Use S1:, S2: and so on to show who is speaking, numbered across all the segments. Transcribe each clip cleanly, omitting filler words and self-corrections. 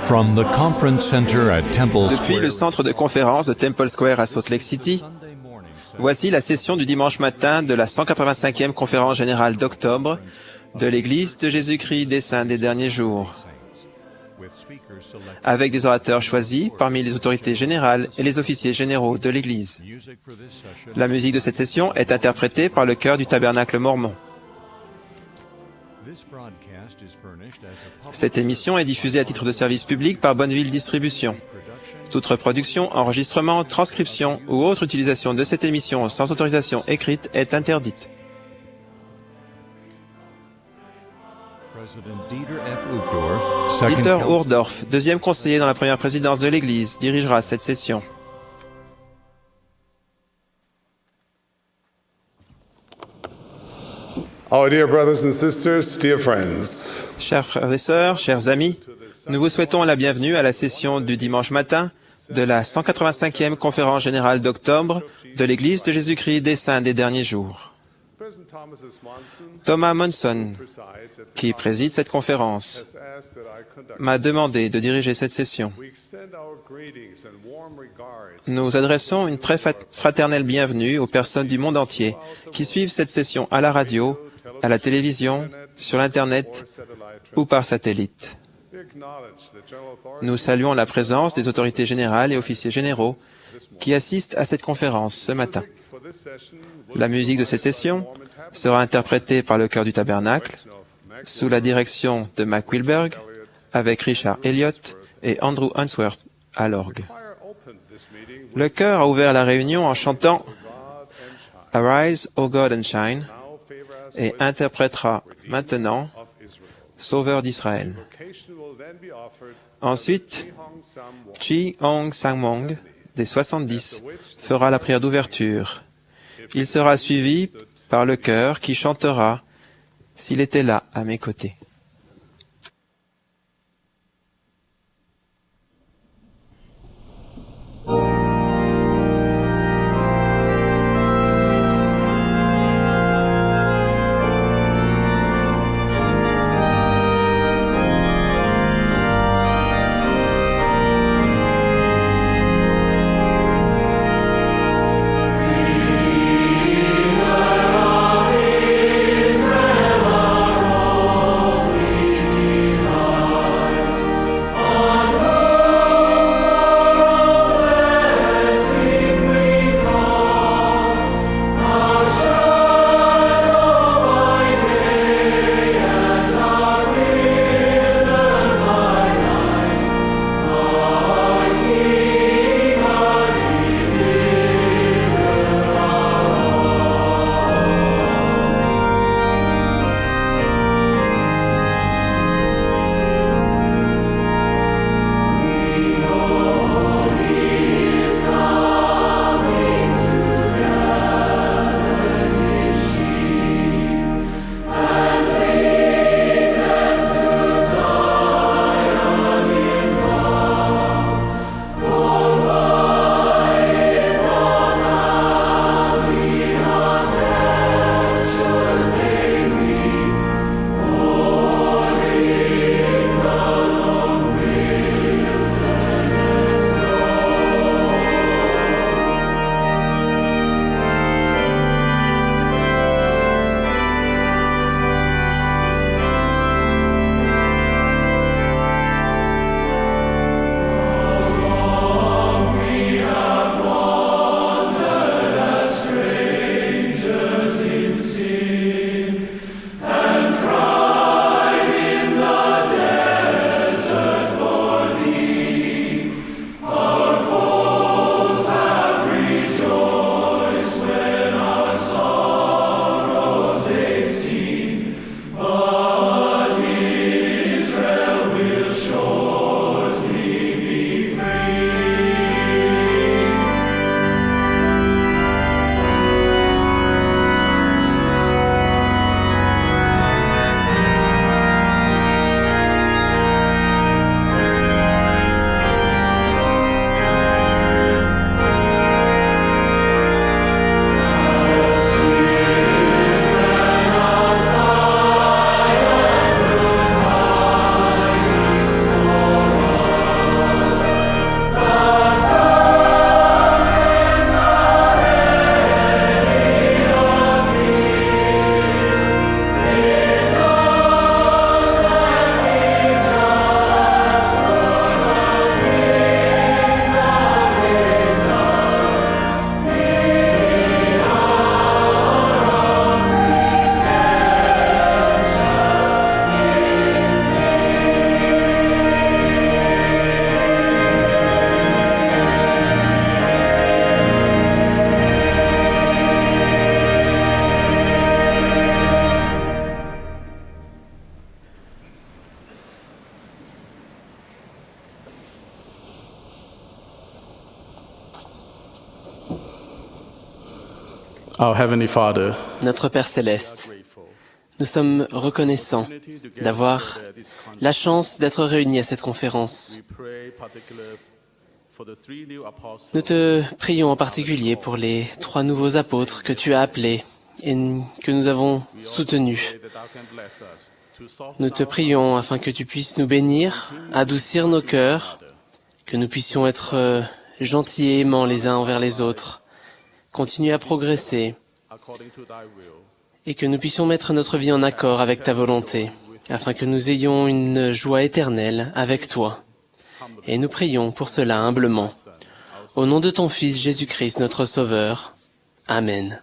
S1: From the conference center at Temple
S2: Depuis le
S1: Square,
S2: centre de conférence de Temple Square à Salt Lake City, voici la session du dimanche matin de la 185e conférence générale d'octobre de l'Église de Jésus-Christ des Saints des Derniers Jours, avec des orateurs choisis parmi les autorités générales et les officiers généraux de l'Église. La musique de cette session est interprétée par le chœur du Tabernacle mormon. Cette émission est diffusée à titre de service public par Bonneville Distribution. Toute reproduction, enregistrement, transcription ou autre utilisation de cette émission sans autorisation écrite est interdite. Dieter Uchtdorf, deuxième conseiller dans la première présidence de l'Église, dirigera cette session.
S3: Our dear brothers and sisters, dear friends,
S2: Chers frères et sœurs, chers amis, nous vous souhaitons la bienvenue à la session du dimanche matin de la 185e conférence générale d'octobre de l'Église de Jésus-Christ des Saints des Derniers Jours. Thomas Monson, qui préside cette conférence, m'a demandé de diriger cette session. Nous adressons une très fraternelle bienvenue aux personnes du monde entier qui suivent cette session à la radio, à la télévision, sur l'Internet ou par satellite. Nous saluons la présence des autorités générales et officiers généraux qui assistent à cette conférence ce matin. La musique de cette session sera interprétée par le chœur du Tabernacle sous la direction de Mac Wilberg avec Richard Elliott et Andrew Unsworth à l'orgue. Le chœur a ouvert la réunion en chantant « Arise, O God, and shine » et interprétera maintenant « Sauveur d'Israël ». Ensuite, Chi Hong Sang-mong, des 70, fera la prière d'ouverture. Il sera suivi par le chœur qui chantera « S'il était là à mes côtés ».
S4: Our Heavenly Father,
S5: Notre Père céleste, nous sommes reconnaissants d'avoir la chance d'être réunis à cette conférence. Nous te prions en particulier pour les 3 nouveaux apôtres que tu as appelés et que nous avons soutenus. Nous te prions afin que tu puisses nous bénir, adoucir nos cœurs, que nous puissions être gentils et aimants les uns envers les autres, continuer à progresser et que nous puissions mettre notre vie en accord avec ta volonté, afin que nous ayons une joie éternelle avec toi. Et nous prions pour cela humblement. Au nom de ton Fils Jésus-Christ, notre Sauveur. Amen.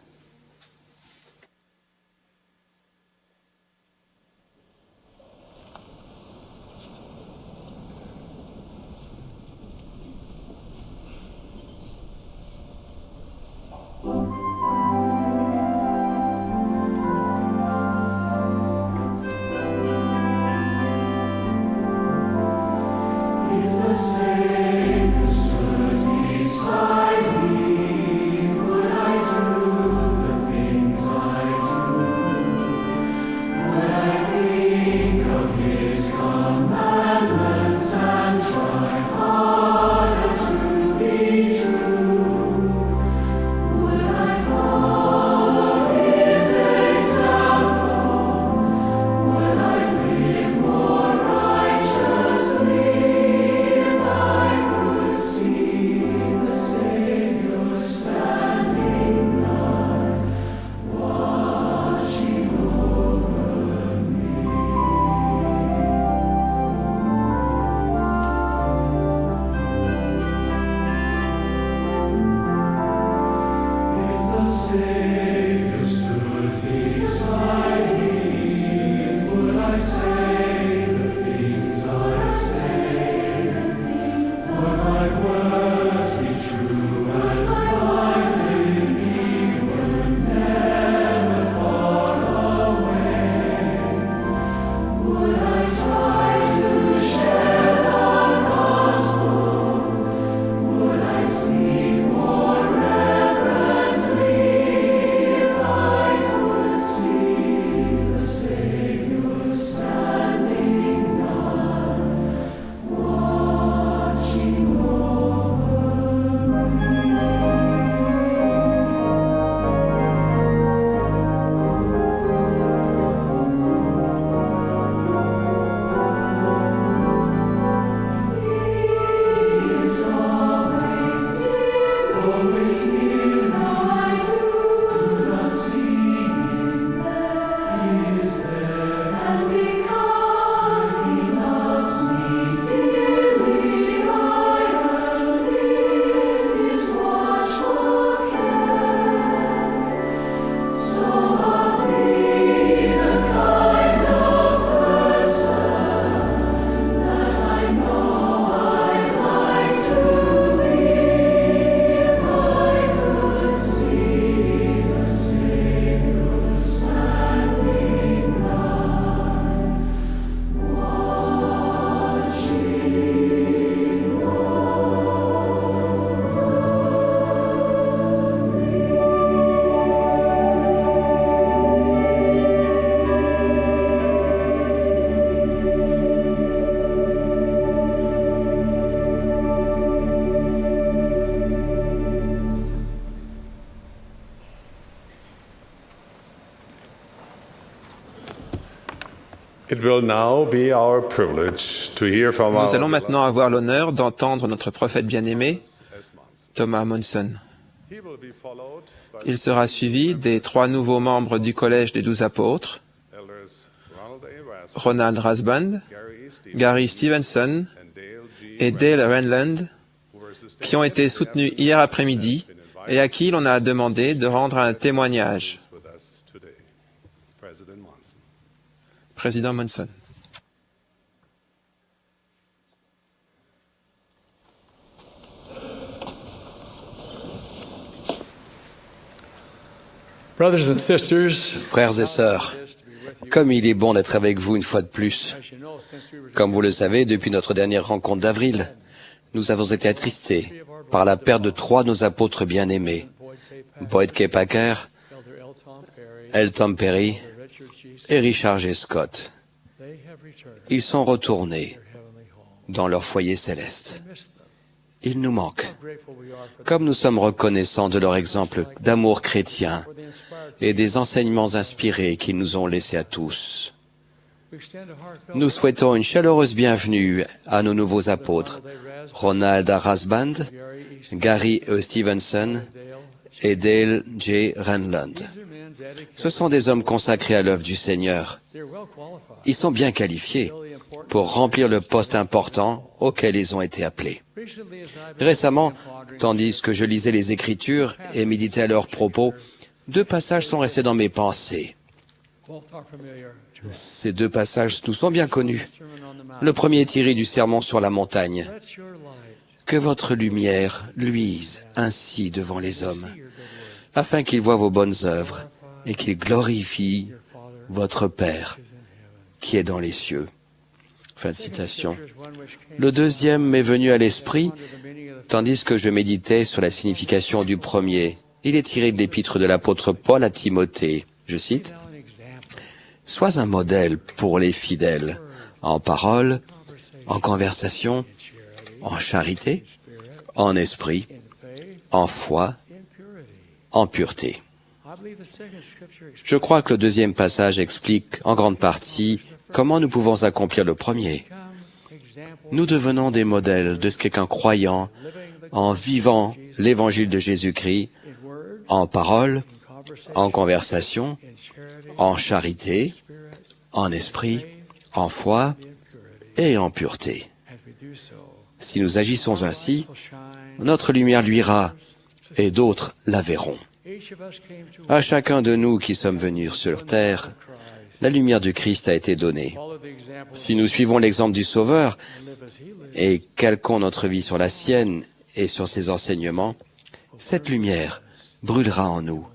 S3: Nous
S2: allons maintenant avoir l'honneur d'entendre notre prophète bien-aimé, Thomas Monson. Il sera suivi des 3 nouveaux membres du Collège des 12 apôtres, Ronald Rasband, Gary Stevenson et Dale Renland, qui ont été soutenus hier après-midi et à qui l'on a demandé de rendre un témoignage. Président Monson.
S6: Frères et sœurs, comme il est bon d'être avec vous une fois de plus. Comme vous le savez, depuis notre dernière rencontre d'avril, nous avons été attristés par la perte de 3 de nos apôtres bien-aimés, Boyd K. Packer, L. Tom Perry et Richard G. Scott. Ils sont retournés dans leur foyer céleste. Ils nous manquent. Comme nous sommes reconnaissants de leur exemple d'amour chrétien et des enseignements inspirés qu'ils nous ont laissés à tous. Nous souhaitons une chaleureuse bienvenue à nos nouveaux apôtres, Ronald A. Rasband, Gary E. Stevenson et Dale J. Renlund. Ce sont des hommes consacrés à l'œuvre du Seigneur. Ils sont bien qualifiés pour remplir le poste important auquel ils ont été appelés. Récemment, tandis que je lisais les Écritures et méditais à leurs propos, 2 passages sont restés dans mes pensées. Ces 2 passages nous sont bien connus. Le premier est tiré du Sermon sur la montagne. Que votre lumière luise ainsi devant les hommes, afin qu'ils voient vos bonnes œuvres et qu'ils glorifient votre Père qui est dans les cieux. Fin de citation. Le deuxième m'est venu à l'esprit, tandis que je méditais sur la signification du premier. Il est tiré de l'épître de l'apôtre Paul à Timothée. Je cite, « Sois un modèle pour les fidèles, en parole, en conversation, en charité, en esprit, en foi, en pureté. » Je crois que le deuxième passage explique en grande partie comment nous pouvons accomplir le premier. Nous devenons des modèles de ce qu'est qu'un croyant en vivant l'évangile de Jésus-Christ, en parole, en conversation, en charité, en esprit, en foi et en pureté. Si nous agissons ainsi, notre lumière luira et d'autres la verront. À chacun de nous qui sommes venus sur terre, la lumière du Christ a été donnée. Si nous suivons l'exemple du Sauveur et calquons notre vie sur la sienne et sur ses enseignements, cette lumière brûlera en nous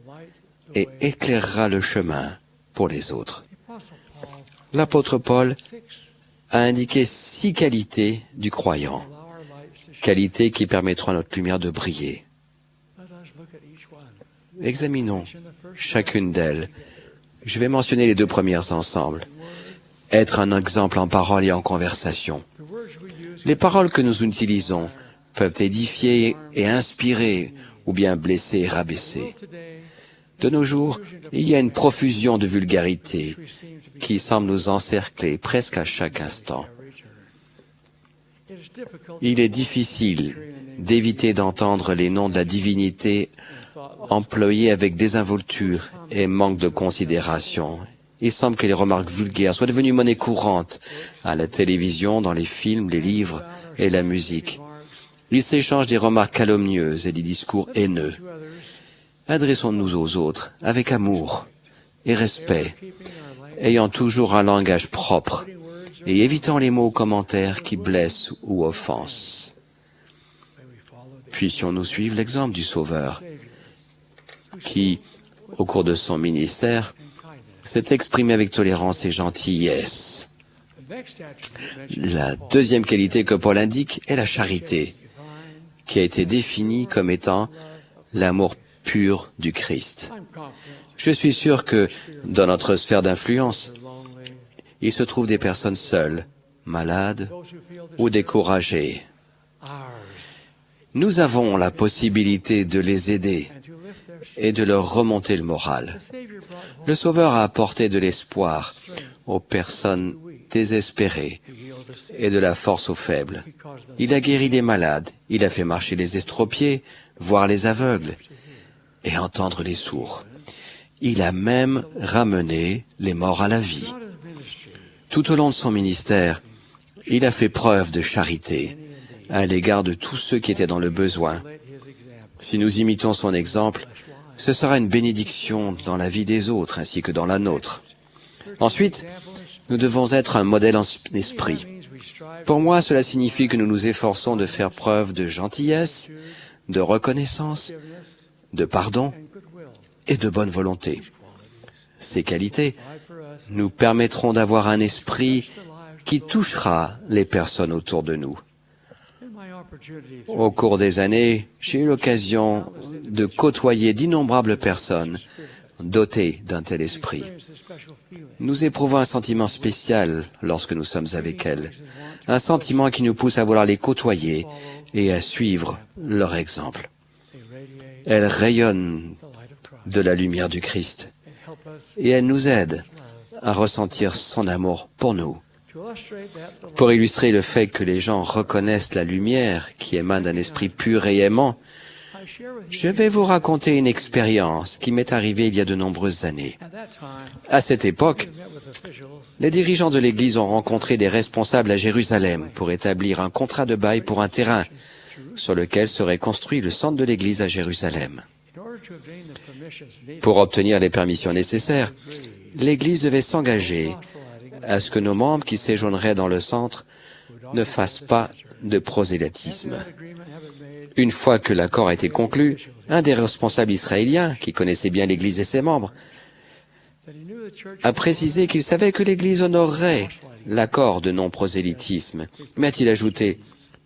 S6: et éclairera le chemin pour les autres. L'apôtre Paul a indiqué 6 qualités du croyant, qualités qui permettront à notre lumière de briller. Examinons chacune d'elles. Je vais mentionner les 2 premières ensemble. Être un exemple en parole et en conversation. Les paroles que nous utilisons peuvent édifier et inspirer, ou bien blesser et rabaisser. De nos jours, il y a une profusion de vulgarité qui semble nous encercler presque à chaque instant. Il est difficile d'éviter d'entendre les noms de la divinité employés avec désinvolture et manque de considération. Il semble que les remarques vulgaires soient devenues monnaie courante à la télévision, dans les films, les livres et la musique. Il s'échange des remarques calomnieuses et des discours haineux. Adressons-nous aux autres avec amour et respect, ayant toujours un langage propre et évitant les mots ou commentaires qui blessent ou offensent. Puissions-nous suivre l'exemple du Sauveur, qui, au cours de son ministère, s'est exprimé avec tolérance et gentillesse. La deuxième qualité que Paul indique est la charité, qui a été définie comme étant l'amour pur du Christ. Je suis sûr que, dans notre sphère d'influence, il se trouve des personnes seules, malades ou découragées. Nous avons la possibilité de les aider et de leur remonter le moral. Le Sauveur a apporté de l'espoir aux personnes désespérées et de la force aux faibles. Il a guéri les malades, il a fait marcher les estropiés, voir les aveugles et entendre les sourds. Il a même ramené les morts à la vie. Tout au long de son ministère, il a fait preuve de charité à l'égard de tous ceux qui étaient dans le besoin. Si nous imitons son exemple, ce sera une bénédiction dans la vie des autres ainsi que dans la nôtre. Ensuite, nous devons être un modèle en esprit. Pour moi, cela signifie que nous nous efforçons de faire preuve de gentillesse, de reconnaissance, de pardon et de bonne volonté. Ces qualités nous permettront d'avoir un esprit qui touchera les personnes autour de nous. Au cours des années, j'ai eu l'occasion de côtoyer d'innombrables personnes dotés d'un tel esprit. Nous éprouvons un sentiment spécial lorsque nous sommes avec elles, un sentiment qui nous pousse à vouloir les côtoyer et à suivre leur exemple. Elles rayonnent de la lumière du Christ et elles nous aident à ressentir son amour pour nous. Pour illustrer le fait que les gens reconnaissent la lumière qui émane d'un esprit pur et aimant, je vais vous raconter une expérience qui m'est arrivée il y a de nombreuses années. À cette époque, les dirigeants de l'Église ont rencontré des responsables à Jérusalem pour établir un contrat de bail pour un terrain sur lequel serait construit le centre de l'Église à Jérusalem. Pour obtenir les permissions nécessaires, l'Église devait s'engager à ce que nos membres qui séjourneraient dans le centre ne fassent pas de prosélytisme. Une fois que l'accord a été conclu, un des responsables israéliens, qui connaissait bien l'Église et ses membres, a précisé qu'il savait que l'Église honorerait l'accord de non-prosélytisme. Mais a-t-il ajouté,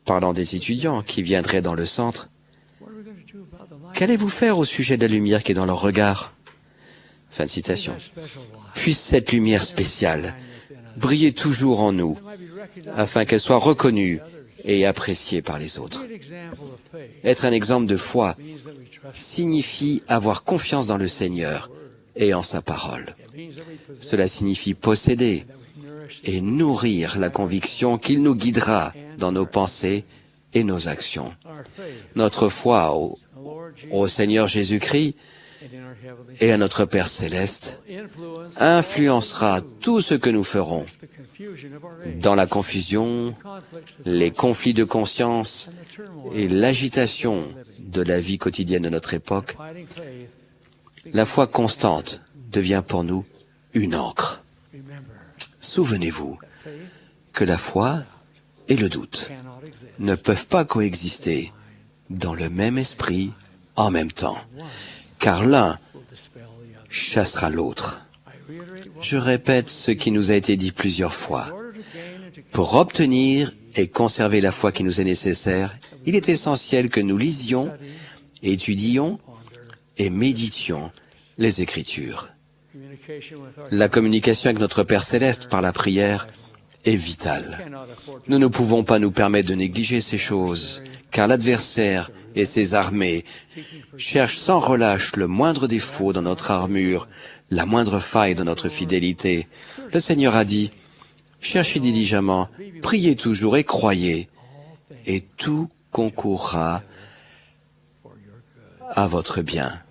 S6: parlant des étudiants qui viendraient dans le centre, « Qu'allez-vous faire au sujet de la lumière qui est dans leur regard ?» Fin de citation. Puisse cette lumière spéciale briller toujours en nous, afin qu'elle soit reconnue et appréciée par les autres. Être un exemple de foi signifie avoir confiance dans le Seigneur et en sa parole. Cela signifie posséder et nourrir la conviction qu'il nous guidera dans nos pensées et nos actions. Notre foi au Seigneur Jésus-Christ et à notre Père Céleste influencera tout ce que nous ferons. Dans la confusion, les conflits de conscience et l'agitation de la vie quotidienne de notre époque, la foi constante devient pour nous une ancre. Souvenez-vous que la foi et le doute ne peuvent pas coexister dans le même esprit en même temps, car l'un chassera l'autre. Je répète ce qui nous a été dit plusieurs fois. Pour obtenir et conserver la foi qui nous est nécessaire, il est essentiel que nous lisions, étudions et méditions les Écritures. La communication avec notre Père Céleste par la prière est vitale. Nous ne pouvons pas nous permettre de négliger ces choses, car l'adversaire et ses armées cherchent sans relâche le moindre défaut dans notre armure, la moindre faille dans notre fidélité. Le Seigneur a dit, « Cherchez diligemment, priez toujours et croyez, et tout concourra à votre bien. »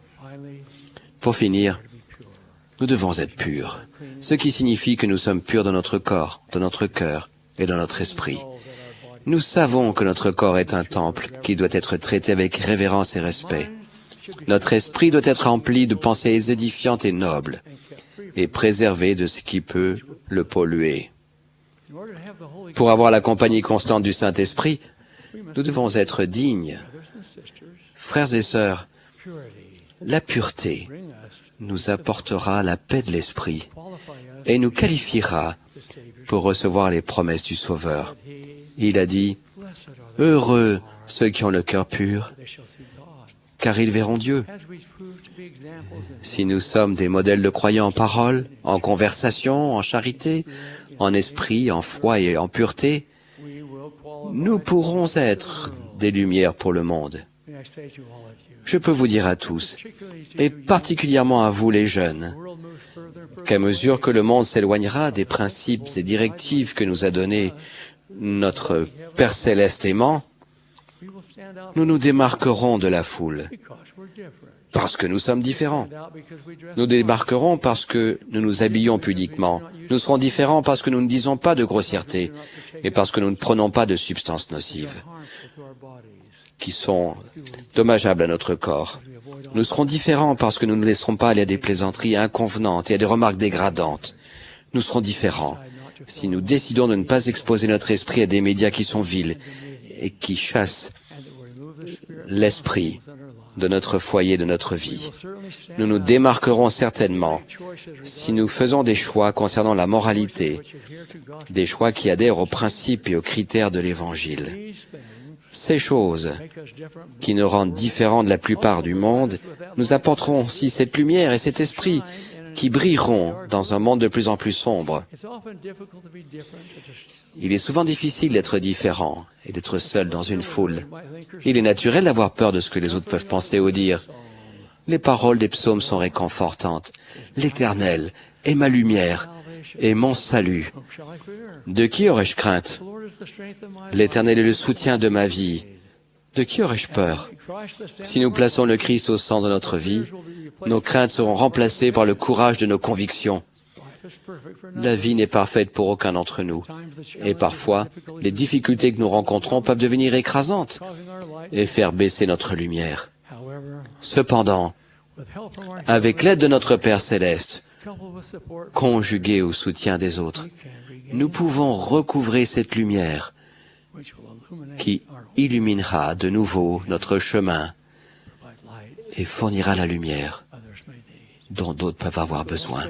S6: Pour finir, nous devons être purs, ce qui signifie que nous sommes purs dans notre corps, dans notre cœur et dans notre esprit. Nous savons que notre corps est un temple qui doit être traité avec révérence et respect. Notre esprit doit être rempli de pensées édifiantes et nobles, et préservé de ce qui peut le polluer. Pour avoir la compagnie constante du Saint-Esprit, nous devons être dignes. Frères et sœurs, la pureté nous apportera la paix de l'esprit et nous qualifiera pour recevoir les promesses du Sauveur. Il a dit, « Heureux ceux qui ont le cœur pur, car ils verront Dieu. » Si nous sommes des modèles de croyants en parole, en conversation, en charité, en esprit, en foi et en pureté, nous pourrons être des lumières pour le monde. Je peux vous dire à tous, et particulièrement à vous les jeunes, qu'à mesure que le monde s'éloignera des principes et directives que nous a donnés notre Père Céleste aimant, nous nous démarquerons de la foule, parce que nous sommes différents. Nous démarquerons parce que nous nous habillons pudiquement. Nous serons différents parce que nous ne disons pas de grossièreté et parce que nous ne prenons pas de substances nocives qui sont dommageables à notre corps. Nous serons différents parce que nous ne laisserons pas aller à des plaisanteries inconvenantes et à des remarques dégradantes. Nous serons différents si nous décidons de ne pas exposer notre esprit à des médias qui sont vils et qui chassent l'esprit de notre foyer, de notre vie. Nous nous démarquerons certainement si nous faisons des choix concernant la moralité, des choix qui adhèrent aux principes et aux critères de l'Évangile. Ces choses qui nous rendent différents de la plupart du monde nous apporteront aussi cette lumière et cet esprit qui brilleront dans un monde de plus en plus sombre. Il est souvent difficile d'être différent et d'être seul dans une foule. Il est naturel d'avoir peur de ce que les autres peuvent penser ou dire. Les paroles des psaumes sont réconfortantes. L'Éternel est ma lumière et mon salut. De qui aurais-je crainte? L'Éternel est le soutien de ma vie. De qui aurais-je peur? Si nous plaçons le Christ au centre de notre vie, nos craintes seront remplacées par le courage de nos convictions. La vie n'est parfaite pour aucun d'entre nous. Et parfois, les difficultés que nous rencontrons peuvent devenir écrasantes et faire baisser notre lumière. Cependant, avec l'aide de notre Père Céleste, conjuguée au soutien des autres, nous pouvons recouvrer cette lumière qui illuminera de nouveau notre chemin et fournira la lumière dont d'autres peuvent avoir besoin.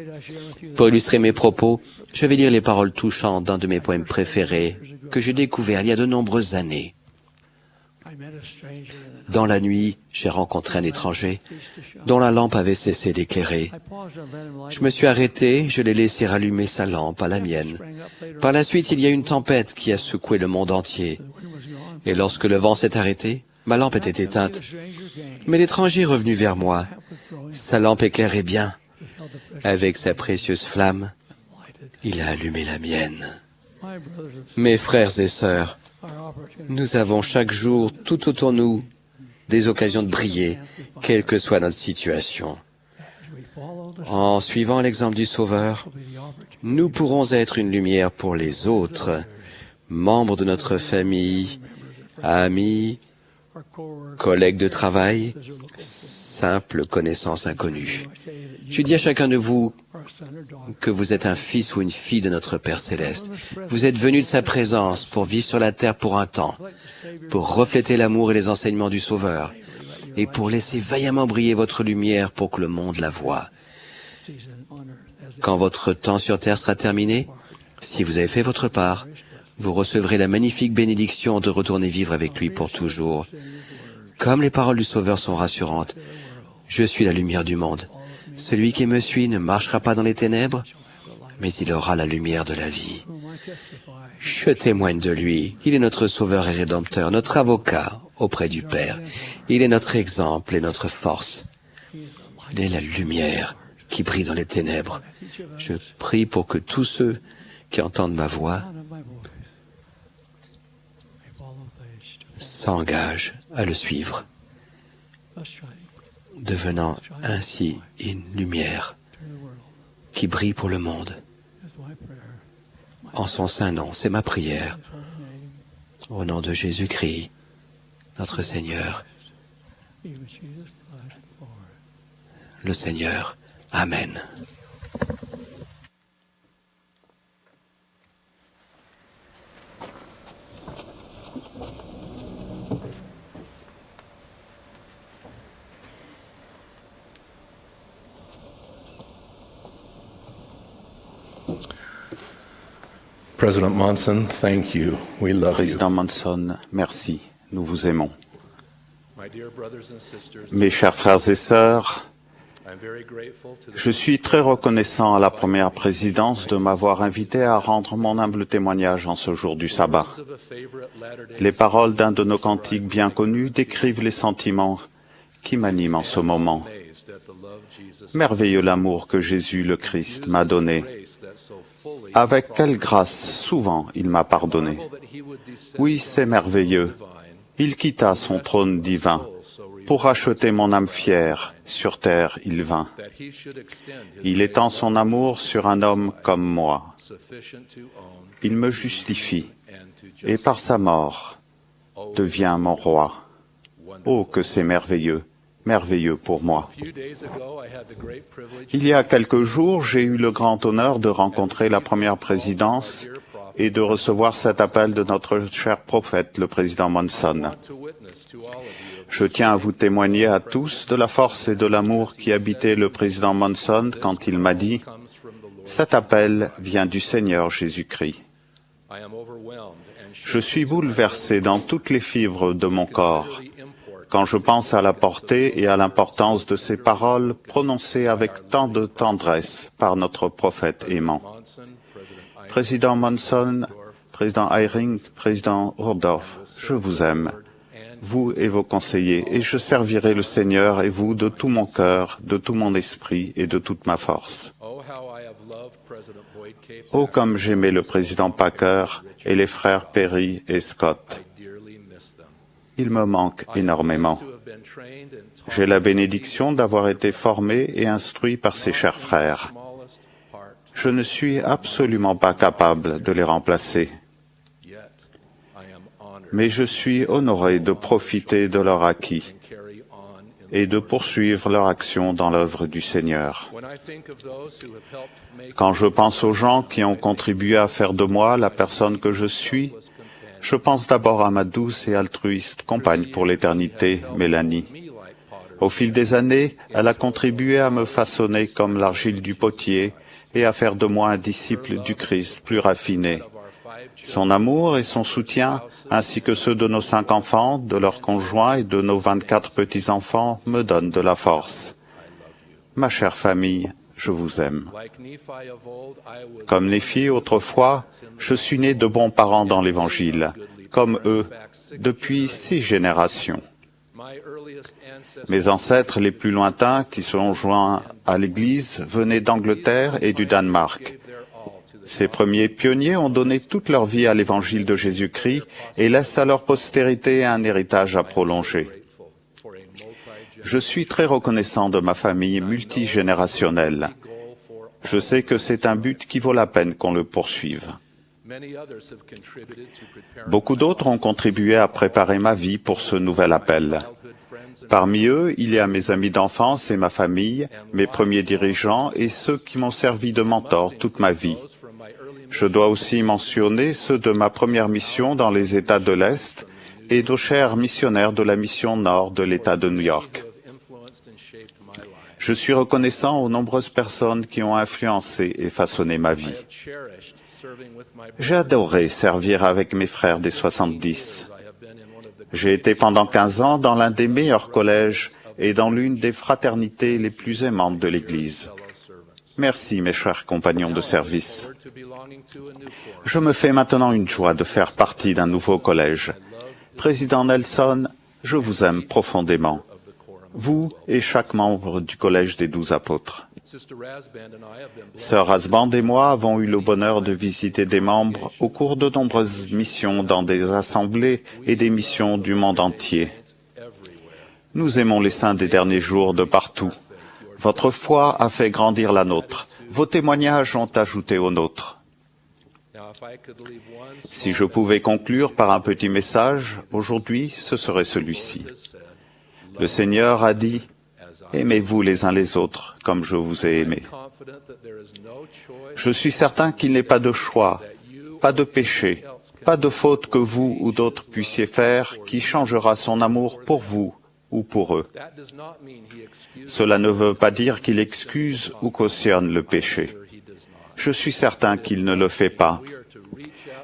S6: Pour illustrer mes propos, je vais lire les paroles touchantes d'un de mes poèmes préférés que j'ai découvert il y a de nombreuses années. Dans la nuit, j'ai rencontré un étranger dont la lampe avait cessé d'éclairer. Je me suis arrêté, je l'ai laissé rallumer sa lampe à la mienne. Par la suite, il y a eu une tempête qui a secoué le monde entier. Et lorsque le vent s'est arrêté, ma lampe était éteinte. Mais l'étranger est revenu vers moi. Sa lampe éclairait bien. Avec sa précieuse flamme, il a allumé la mienne. Mes frères et sœurs, nous avons chaque jour, tout autour de nous, des occasions de briller, quelle que soit notre situation. En suivant l'exemple du Sauveur, nous pourrons être une lumière pour les autres, membres de notre famille, amis, collègues de travail, simples connaissances inconnues. Je dis à chacun de vous que vous êtes un fils ou une fille de notre Père Céleste. Vous êtes venus de sa présence pour vivre sur la terre pour un temps, pour refléter l'amour et les enseignements du Sauveur, et pour laisser vaillamment briller votre lumière pour que le monde la voie. Quand votre temps sur terre sera terminé, si vous avez fait votre part, vous recevrez la magnifique bénédiction de retourner vivre avec lui pour toujours. Comme les paroles du Sauveur sont rassurantes, je suis la lumière du monde. Celui qui me suit ne marchera pas dans les ténèbres, mais il aura la lumière de la vie. Je témoigne de lui. Il est notre Sauveur et Rédempteur, notre avocat auprès du Père. Il est notre exemple et notre force. Il est la lumière qui brille dans les ténèbres. Je prie pour que tous ceux qui entendent ma voix s'engagent à le suivre, devenant ainsi une lumière qui brille pour le monde. En son saint nom, c'est ma prière. Au nom de Jésus-Christ, notre Seigneur, le Seigneur. Amen.
S3: President Monson, thank you. We love you.
S4: Président Monson, merci. Nous vous aimons. Mes chers frères et sœurs, je suis très reconnaissant à la première présidence de m'avoir invité à rendre mon humble témoignage en ce jour du sabbat. Les paroles d'un de nos cantiques bien connus décrivent les sentiments qui m'animent en ce moment. Merveilleux l'amour que Jésus le Christ m'a donné. Avec quelle grâce, souvent, il m'a pardonné. Oui, c'est merveilleux. Il quitta son trône divin. Pour racheter mon âme fière, sur terre il vint. Il étend son amour sur un homme comme moi. Il me justifie, et par sa mort, devient mon roi. Oh, que c'est merveilleux, merveilleux pour moi. Il y a quelques jours, j'ai eu le grand honneur de rencontrer la première présidence et de recevoir cet appel de notre cher prophète, le président Monson. Je tiens à vous témoigner à tous de la force et de l'amour qui habitait le président Monson quand il m'a dit « Cet appel vient du Seigneur Jésus-Christ ». Je suis bouleversé dans toutes les fibres de mon corps quand je pense à la portée et à l'importance de ces paroles prononcées avec tant de tendresse par notre prophète aimant. Président Monson, Président Eyring, Président Ohrdorf, je vous aime, vous et vos conseillers, et je servirai le Seigneur et vous de tout mon cœur, de tout mon esprit et de toute ma force. Oh, comme j'aimais le président Packer et les frères Perry et Scott. Ils me manquent énormément. J'ai la bénédiction d'avoir été formé et instruit par ces chers frères. Je ne suis absolument pas capable de les remplacer. Mais je suis honoré de profiter de leur acquis et de poursuivre leur action dans l'œuvre du Seigneur. Quand je pense aux gens qui ont contribué à faire de moi la personne que je suis, je pense d'abord à ma douce et altruiste compagne pour l'éternité, Mélanie. Au fil des années, elle a contribué à me façonner comme l'argile du potier et à faire de moi un disciple du Christ plus raffiné. Son amour et son soutien, ainsi que ceux de nos 5 enfants, de leurs conjoints et de nos 24 petits-enfants, me donnent de la force. Ma chère famille, je vous aime. Comme Néphi autrefois, je suis né de bons parents dans l'Évangile, comme eux, depuis 6 générations. Mes ancêtres les plus lointains, qui se sont joints à l'Église, venaient d'Angleterre et du Danemark. Ces premiers pionniers ont donné toute leur vie à l'Évangile de Jésus-Christ et laissent à leur postérité un héritage à prolonger. Je suis très reconnaissant de ma famille multigénérationnelle. Je sais que c'est un but qui vaut la peine qu'on le poursuive. Beaucoup d'autres ont contribué à préparer ma vie pour ce nouvel appel. Parmi eux, il y a mes amis d'enfance et ma famille, mes premiers dirigeants et ceux qui m'ont servi de mentor toute ma vie. Je dois aussi mentionner ceux de ma première mission dans les États de l'Est et nos chers missionnaires de la mission Nord de l'État de New York. Je suis reconnaissant aux nombreuses personnes qui ont influencé et façonné ma vie. J'ai adoré servir avec mes frères des 70. J'ai été pendant 15 ans dans l'un des meilleurs collèges et dans l'une des fraternités les plus aimantes de l'Église. Merci, mes chers compagnons de service. Je me fais maintenant une joie de faire partie d'un nouveau collège. Président Nelson, je vous aime profondément. Vous et chaque membre du Collège des 12 apôtres. Sœur Rasband et moi avons eu le bonheur de visiter des membres au cours de nombreuses missions dans des assemblées et des missions du monde entier. Nous aimons les saints des derniers jours de partout. Votre foi a fait grandir la nôtre. Vos témoignages ont ajouté aux nôtres. Si je pouvais conclure par un petit message, aujourd'hui, ce serait celui-ci. Le Seigneur a dit, « Aimez-vous les uns les autres comme je vous ai aimés. » Je suis certain qu'il n'est pas de choix, pas de péché, pas de faute que vous ou d'autres puissiez faire qui changera son amour pour vous ou pour eux. Cela ne veut pas dire qu'il excuse ou cautionne le péché. Je suis certain qu'il ne le fait pas.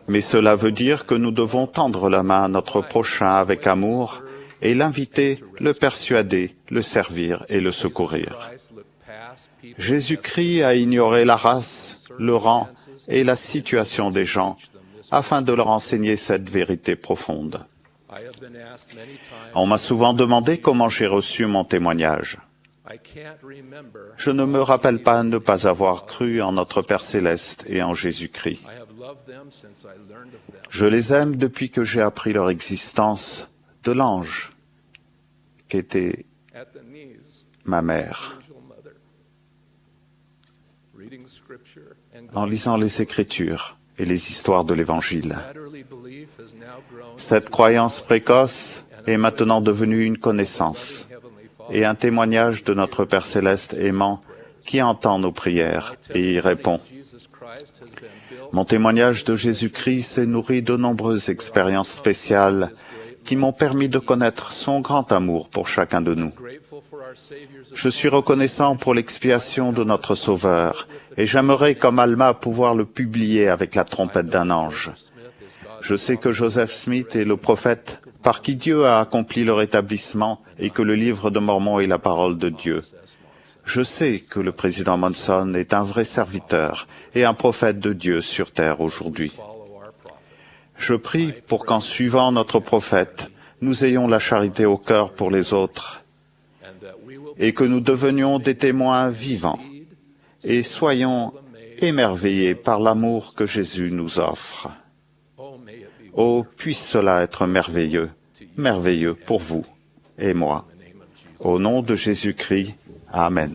S4: Mais cela veut dire que nous devons tendre la main à notre prochain avec amour et l'inviter, le persuader, le servir et le secourir. Jésus-Christ a ignoré la race, le rang et la situation des gens afin de leur enseigner cette vérité profonde. On m'a souvent demandé comment j'ai reçu mon témoignage. Je ne me rappelle pas ne pas avoir cru en notre Père Céleste et en Jésus-Christ. Je les aime depuis que j'ai appris leur existence de l'ange qui était ma mère. En lisant les Écritures et les histoires de l'Évangile. Cette croyance précoce est maintenant devenue une connaissance et un témoignage de notre Père Céleste aimant qui entend nos prières et y répond. Mon témoignage de Jésus-Christ s'est nourri de nombreuses expériences spéciales qui m'ont permis de connaître son grand amour pour chacun de nous. Je suis reconnaissant pour l'expiation de notre Sauveur et j'aimerais, comme Alma, pouvoir le publier avec la trompette d'un ange. Je sais que Joseph Smith est le prophète par qui Dieu a accompli le rétablissement et que le livre de Mormon est la parole de Dieu. Je sais que le président Monson est un vrai serviteur et un prophète de Dieu sur terre aujourd'hui. Je prie pour qu'en suivant notre prophète, nous ayons la charité au cœur pour les autres et que nous devenions des témoins vivants et soyons émerveillés par l'amour que Jésus nous offre. Oh, puisse cela être merveilleux, merveilleux pour vous et moi. Au nom de Jésus-Christ, Amen.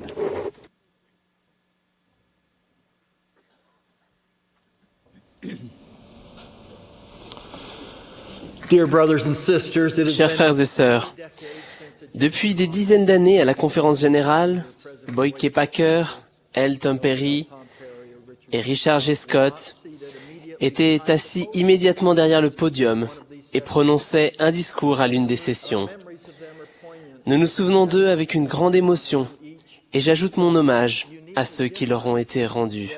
S5: Chers frères et sœurs, depuis des dizaines d'années à la conférence générale, Boyke Packer, L. Tom Perry et Richard G. Scott étaient assis immédiatement derrière le podium et prononçaient un discours à l'une des sessions. Nous nous souvenons d'eux avec une grande émotion et j'ajoute mon hommage à ceux qui leur ont été rendus.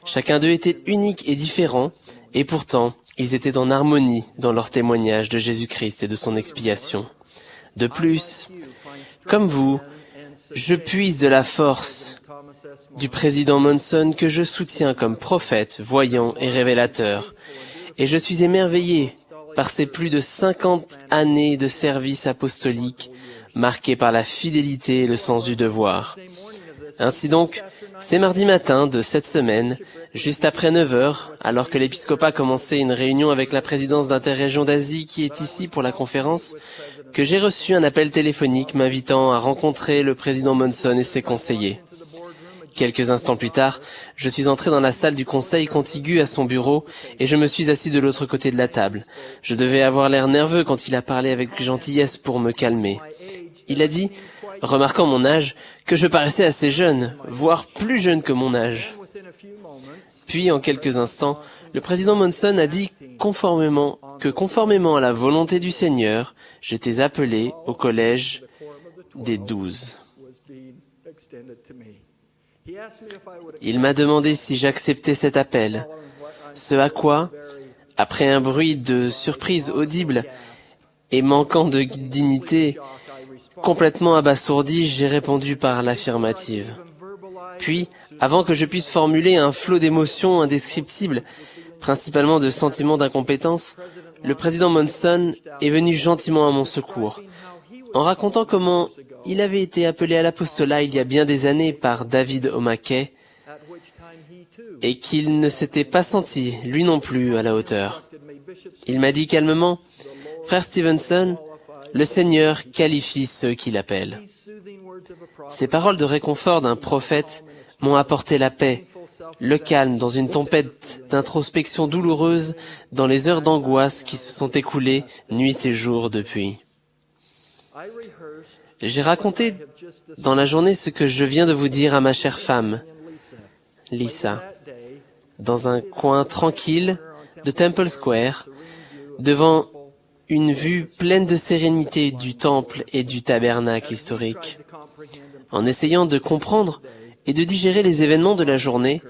S5: Chacun d'eux était unique et différent et pourtant, ils étaient en harmonie dans leur témoignage de Jésus-Christ et de son expiation. De plus, comme vous, je puise de la force du président Monson que je soutiens comme prophète, voyant et révélateur. Et je suis émerveillé par ces plus de 50 années de service apostolique marquées par la fidélité et le sens du devoir. Ainsi donc, c'est mardi matin de cette semaine, juste après 9 heures, alors que l'épiscopat commençait une réunion avec la présidence d'Interrégion d'Asie qui est ici pour la conférence, que j'ai reçu un appel téléphonique m'invitant à rencontrer le président Monson et ses conseillers. Quelques instants plus tard, je suis entré dans la salle du conseil contiguë à son bureau et je me suis assis de l'autre côté de la table. Je devais avoir l'air nerveux quand il a parlé avec gentillesse pour me calmer. Il a dit, remarquant mon âge, que je paraissais assez jeune, voire plus jeune que mon âge. Puis, en quelques instants, le président Monson a dit conformément à la volonté du Seigneur, j'étais appelé au collège des 12. Il m'a demandé si j'acceptais cet appel, ce à quoi, après un bruit de surprise audible et manquant de dignité, complètement abasourdi, j'ai répondu par l'affirmative. Puis, avant que je puisse formuler un flot d'émotions indescriptibles, principalement de sentiments d'incompétence, le président Monson est venu gentiment à mon secours, en racontant comment il avait été appelé à l'apostolat il y a bien des années par David O'Mackey et qu'il ne s'était pas senti, lui non plus, à la hauteur. Il m'a dit calmement, « Frère Stevenson, le Seigneur qualifie ceux qui l'appellent. » Ces paroles de réconfort d'un prophète m'ont apporté la paix, le calme dans une tempête d'introspection douloureuse dans les heures d'angoisse qui se sont écoulées nuit et jour depuis. J'ai raconté dans la journée ce que je viens de vous dire à ma chère femme, Lisa, dans un coin tranquille de Temple Square, devant une vue pleine de sérénité du temple et du tabernacle historique. En essayant de comprendre et de digérer les événements de la journée,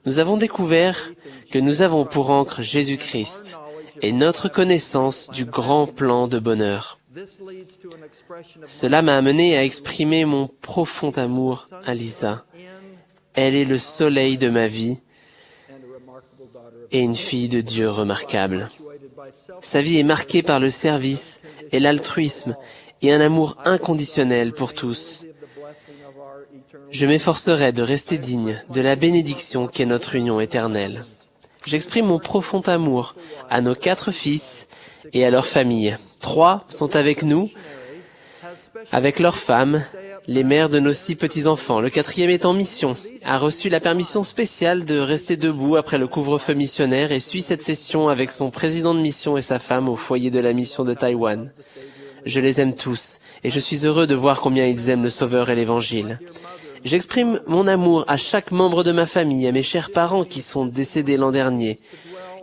S5: nous avons découvert que nous avons pour ancre Jésus-Christ et notre connaissance du grand plan de bonheur. Cela m'a amené à exprimer mon profond amour à Lisa. Elle est le soleil de ma vie et une fille de Dieu remarquable. Sa vie est marquée par le service et l'altruisme et un amour inconditionnel pour tous. Je m'efforcerai de rester digne de la bénédiction qu'est notre union éternelle. J'exprime mon profond amour à nos 4 fils et à leurs familles. 3 sont avec nous, avec leurs femmes, les mères de nos 6 petits-enfants. Le 4e est en mission, a reçu la permission spéciale de rester debout après le couvre-feu missionnaire et suit cette session avec son président de mission et sa femme au foyer de la mission de Taïwan. Je les aime tous et je suis heureux de voir combien ils aiment le Sauveur et l'Évangile. J'exprime mon amour à chaque membre de ma famille, à mes chers parents qui sont décédés l'an dernier,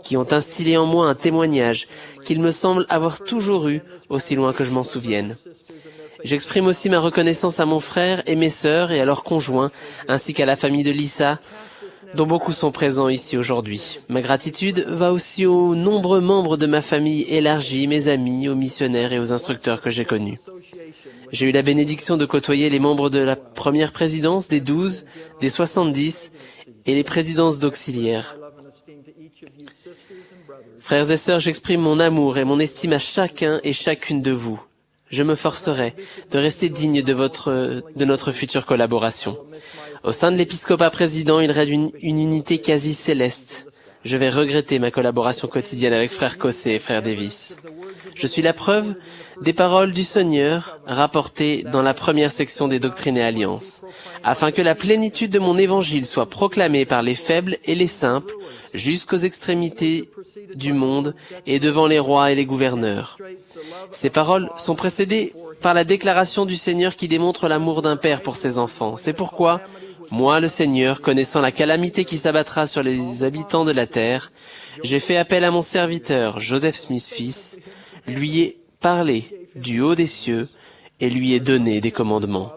S5: qui ont instillé en moi un témoignage qu'il me semble avoir toujours eu, aussi loin que je m'en souvienne. J'exprime aussi ma reconnaissance à mon frère et mes sœurs et à leurs conjoints, ainsi qu'à la famille de Lisa, dont beaucoup sont présents ici aujourd'hui. Ma gratitude va aussi aux nombreux membres de ma famille élargie, mes amis, aux missionnaires et aux instructeurs que j'ai connus. J'ai eu la bénédiction de côtoyer les membres de la première présidence, des 12, des 70 et les présidences d'auxiliaires. Frères et sœurs, j'exprime mon amour et mon estime à chacun et chacune de vous. Je me forcerai de rester digne de notre future collaboration. Au sein de l'épiscopat président, il règne une unité quasi céleste. Je vais regretter ma collaboration quotidienne avec frère Cossé et frère Davis. Je suis la preuve des paroles du Seigneur rapportées dans la première section des Doctrines et Alliances, afin que la plénitude de mon évangile soit proclamée par les faibles et les simples jusqu'aux extrémités du monde et devant les rois et les gouverneurs. Ces paroles sont précédées par la déclaration du Seigneur qui démontre l'amour d'un père pour ses enfants. C'est pourquoi, moi, le Seigneur, connaissant la calamité qui s'abattra sur les habitants de la terre, j'ai fait appel à mon serviteur, Joseph Smith fils, lui ai parlé du haut des cieux et lui ai donné des commandements.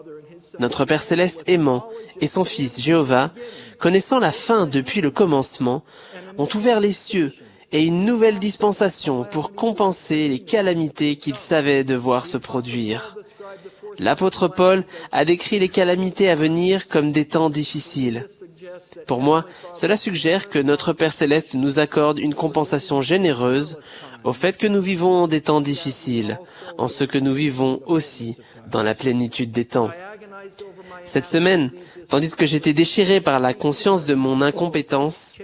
S5: Notre Père céleste aimant et son Fils Jéhovah, connaissant la fin depuis le commencement, ont ouvert les cieux et une nouvelle dispensation pour compenser les calamités qu'ils savaient devoir se produire. L'apôtre Paul a décrit les calamités à venir comme des temps difficiles. Pour moi, cela suggère que notre Père céleste nous accorde une compensation généreuse au fait que nous vivons des temps difficiles, en ce que nous vivons aussi dans la plénitude des temps. Cette semaine, tandis que j'étais déchiré par la conscience de mon incompétence,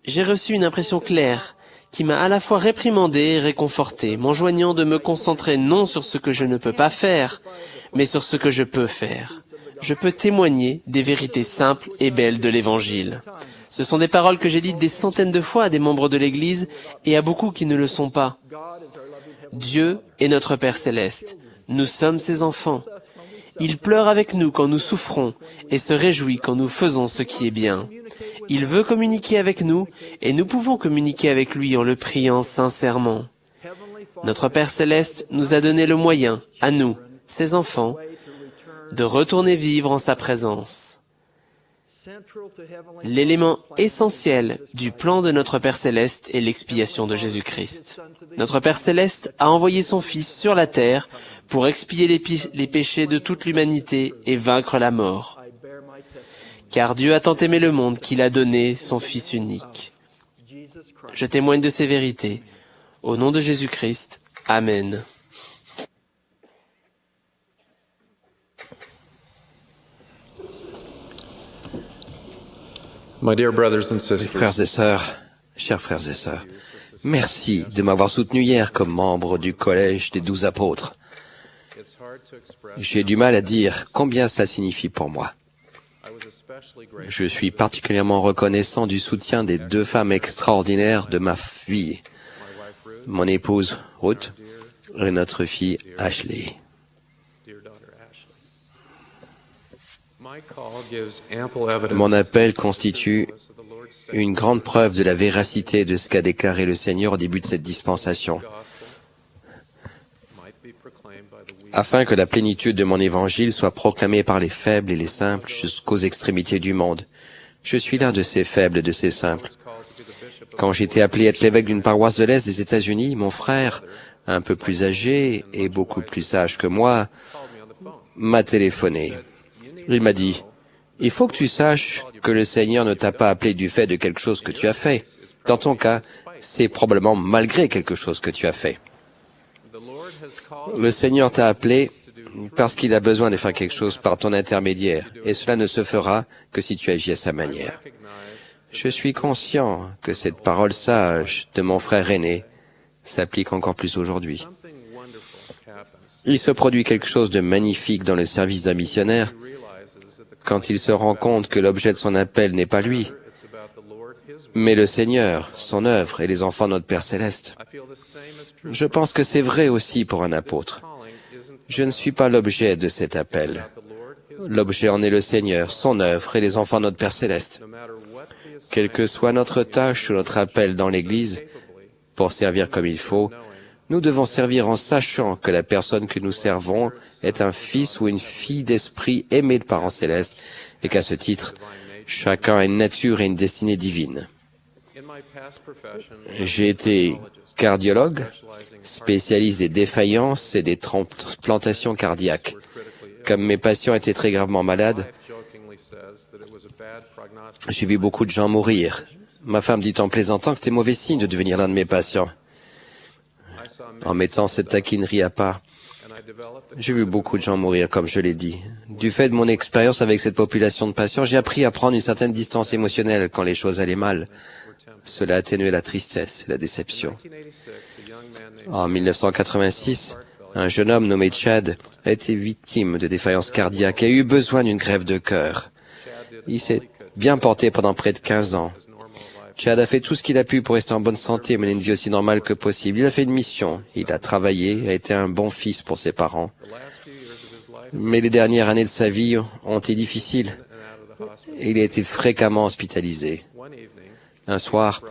S5: j'ai reçu une impression claire qui m'a à la fois réprimandé et réconforté, m'enjoignant de me concentrer non sur ce que je ne peux pas faire, mais sur ce que je peux faire. Je peux témoigner des vérités simples et belles de l'Évangile. Ce sont des paroles que j'ai dites des centaines de fois à des membres de l'Église et à beaucoup qui ne le sont pas. Dieu est notre Père céleste. Nous sommes ses enfants. Il pleure avec nous quand nous souffrons et se réjouit quand nous faisons ce qui est bien. Il veut communiquer avec nous et nous pouvons communiquer avec lui en le priant sincèrement. Notre Père céleste nous a donné le moyen, à nous, ses enfants, de retourner vivre en sa présence. L'élément essentiel du plan de notre Père céleste est l'expiation de Jésus-Christ. Notre Père céleste a envoyé son Fils sur la terre pour expier les péchés de toute l'humanité et vaincre la mort. Car Dieu a tant aimé le monde qu'il a donné son Fils unique. Je témoigne de ces vérités. Au nom de Jésus-Christ, Amen.
S7: My dear brothers and
S6: Mes
S7: sisters,
S6: frères et sœurs, chers frères et sœurs, merci de m'avoir soutenu hier comme membre du collège des 12 apôtres. J'ai du mal à dire combien cela signifie pour moi. Je suis particulièrement reconnaissant du soutien des 2 femmes extraordinaires de ma vie, mon épouse Ruth et notre fille Ashley. Mon appel constitue une grande preuve de la véracité de ce qu'a déclaré le Seigneur au début de cette dispensation, afin que la plénitude de mon évangile soit proclamée par les faibles et les simples jusqu'aux extrémités du monde. Je suis l'un de ces faibles et de ces simples. Quand j'ai été appelé à être l'évêque d'une paroisse de l'Est des États-Unis, mon frère, un peu plus âgé et beaucoup plus sage que moi, m'a téléphoné. Il m'a dit, « Il faut que tu saches que le Seigneur ne t'a pas appelé du fait de quelque chose que tu as fait. Dans ton cas, c'est probablement malgré quelque chose que tu as fait. Le Seigneur t'a appelé parce qu'il a besoin de faire quelque chose par ton intermédiaire, et cela ne se fera que si tu agis à sa manière. » Je suis conscient que cette parole sage de mon frère aîné s'applique encore plus aujourd'hui. Il se produit quelque chose de magnifique dans le service d'un missionnaire quand il se rend compte que l'objet de son appel n'est pas lui, mais le Seigneur, son œuvre et les enfants de notre Père céleste. Je pense que c'est vrai aussi pour un apôtre. Je ne suis pas l'objet de cet appel. L'objet en est le Seigneur, son œuvre et les enfants de notre Père céleste. Quelle que soit notre tâche ou notre appel dans l'Église, pour servir comme il faut, nous devons servir en sachant que la personne que nous servons est un fils ou une fille d'esprit aimé de parents célestes et qu'à ce titre, Chacun a une nature et une destinée divine. J'ai été cardiologue, spécialiste des défaillances et des transplantations cardiaques. Comme mes patients étaient très gravement malades, j'ai vu beaucoup de gens mourir. Ma femme dit en plaisantant que c'était mauvais signe de devenir l'un de mes patients. En mettant cette taquinerie à part, j'ai vu beaucoup de gens mourir, comme je l'ai dit. Du fait de mon expérience avec cette population de patients, j'ai appris à prendre une certaine distance émotionnelle quand les choses allaient mal. Cela atténuait la tristesse et la déception. En 1986, un jeune homme nommé Chad a été victime de défaillance cardiaque et a eu besoin d'une greffe de cœur. Il s'est bien porté pendant près de 15 ans. Chad a fait tout ce qu'il a pu pour rester en bonne santé et mener une vie aussi normale que possible. Il a fait une mission, il a travaillé, a été un bon fils pour ses parents. Mais les dernières années de sa vie ont été difficiles et il a été fréquemment hospitalisé. Un soir,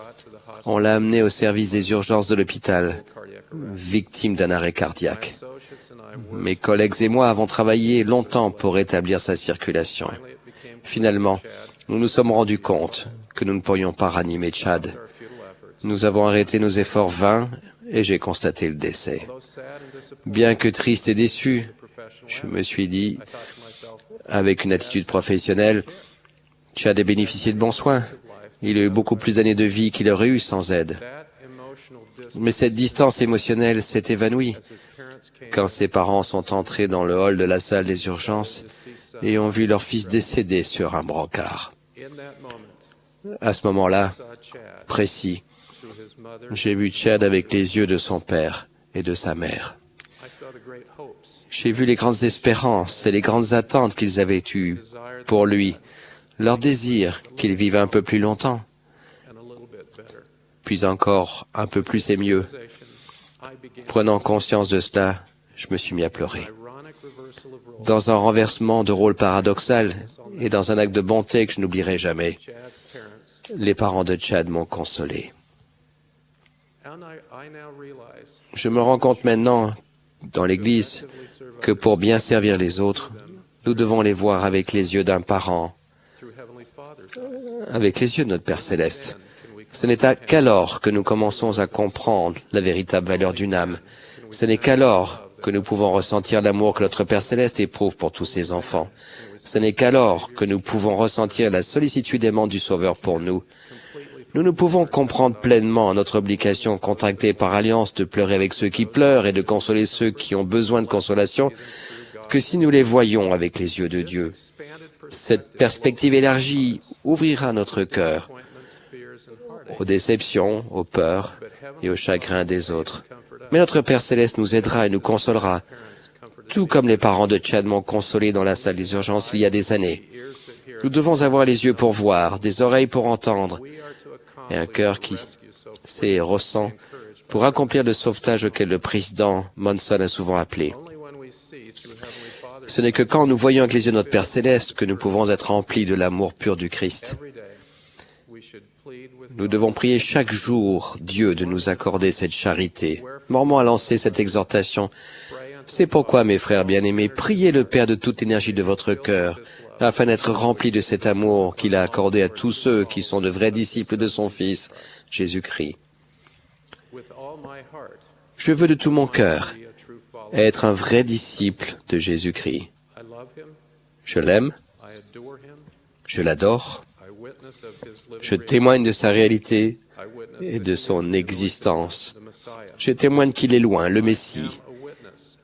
S6: on l'a amené au service des urgences de l'hôpital, victime d'un arrêt cardiaque. Mes collègues et moi avons travaillé longtemps pour rétablir sa circulation. Finalement, nous nous sommes rendus compte que nous ne pourrions pas ranimer Chad. Nous avons arrêté nos efforts vains et j'ai constaté le décès. Bien que triste et déçu, je me suis dit, avec une attitude professionnelle, Chad a bénéficié de bons soins. Il a eu beaucoup plus d'années de vie qu'il aurait eu sans aide. Mais cette distance émotionnelle s'est évanouie quand ses parents sont entrés dans le hall de la salle des urgences et ont vu leur fils décédé sur un brancard. À ce moment-là, précis, j'ai vu Chad avec les yeux de son père et de sa mère. J'ai vu les grandes espérances et les grandes attentes qu'ils avaient eues pour lui, leur désir qu'il vive un peu plus longtemps, puis encore un peu plus et mieux. Prenant conscience de cela, je me suis mis à pleurer. Dans un renversement de rôle paradoxal et dans un acte de bonté que je n'oublierai jamais, les parents de Chad m'ont consolé. Je me rends compte maintenant, dans l'Église, que pour bien servir les autres, nous devons les voir avec les yeux d'un parent, avec les yeux de notre Père Céleste. Ce n'est qu'alors que nous commençons à comprendre la véritable valeur d'une âme. Ce n'est qu'alors que nous pouvons ressentir l'amour que notre Père Céleste éprouve pour tous ses enfants. Ce n'est qu'alors que nous pouvons ressentir la sollicitude aimante du Sauveur pour nous. Nous ne pouvons comprendre pleinement notre obligation contractée par alliance de pleurer avec ceux qui pleurent et de consoler ceux qui ont besoin de consolation que si nous les voyons avec les yeux de Dieu. Cette perspective élargie ouvrira notre cœur aux déceptions, aux peurs et aux chagrins des autres. Mais notre Père Céleste nous aidera et nous consolera, tout comme les parents de Chad m'ont consolé dans la salle des urgences il y a des années. Nous devons avoir les yeux pour voir, des oreilles pour entendre, et un cœur qui sait et ressent pour accomplir le sauvetage auquel le président Monson a souvent appelé. Ce n'est que quand nous voyons avec les yeux notre Père Céleste que nous pouvons être remplis de l'amour pur du Christ. Nous devons prier chaque jour Dieu de nous accorder cette charité. Mormon a lancé cette exhortation. C'est pourquoi, mes frères bien-aimés, priez le Père de toute énergie de votre cœur, afin d'être remplis de cet amour qu'il a accordé à tous ceux qui sont de vrais disciples de son Fils, Jésus-Christ. Je veux de tout mon cœur être un vrai disciple de Jésus-Christ. Je l'aime, je l'adore, je témoigne de sa réalité et de son existence. Je témoigne qu'il est loin, le Messie.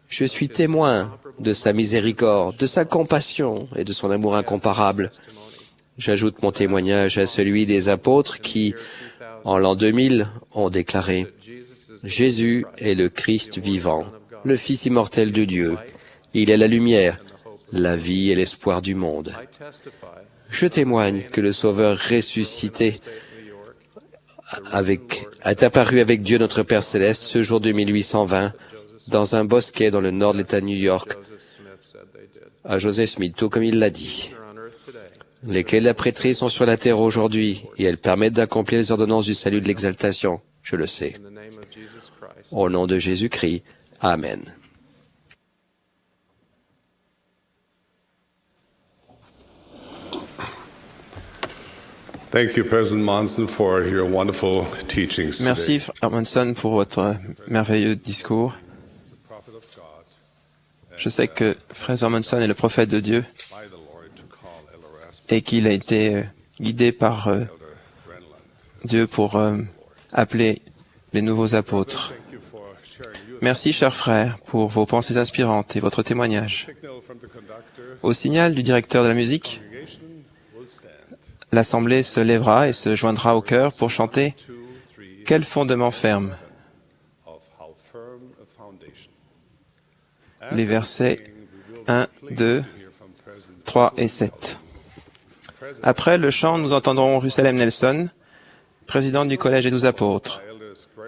S6: Je suis témoin de sa miséricorde, de sa compassion et de son amour incomparable. J'ajoute mon témoignage à celui des apôtres qui, en l'an 2000, ont déclaré « Jésus est le Christ vivant, le Fils immortel de Dieu. Il est la lumière, la vie et l'espoir du monde. » Je témoigne que le Sauveur ressuscité est apparu avec Dieu notre Père Céleste ce jour de 1820 dans un bosquet dans le nord de l'État de New York à Joseph Smith, tout comme il l'a dit. Les clés de la prêtrise sont sur la terre aujourd'hui et elles permettent d'accomplir les ordonnances du salut de l'exaltation. Je le sais. Au nom de Jésus-Christ. Amen.
S3: Thank you, President Monson, for your wonderful teachings today.
S2: Merci, Frère Monson, pour votre merveilleux discours. Je sais que Frère Monson est le prophète de Dieu et qu'il a été guidé par Dieu pour appeler les nouveaux apôtres. Merci, chers frères, pour vos pensées inspirantes et votre témoignage. Au signal du directeur de la musique, l'Assemblée se lèvera et se joindra au chœur pour chanter « Quel fondement ferme ?» les versets 1, 2, 3 et 7. Après le chant, nous entendrons Russell M. Nelson, président du Collège des 12 apôtres.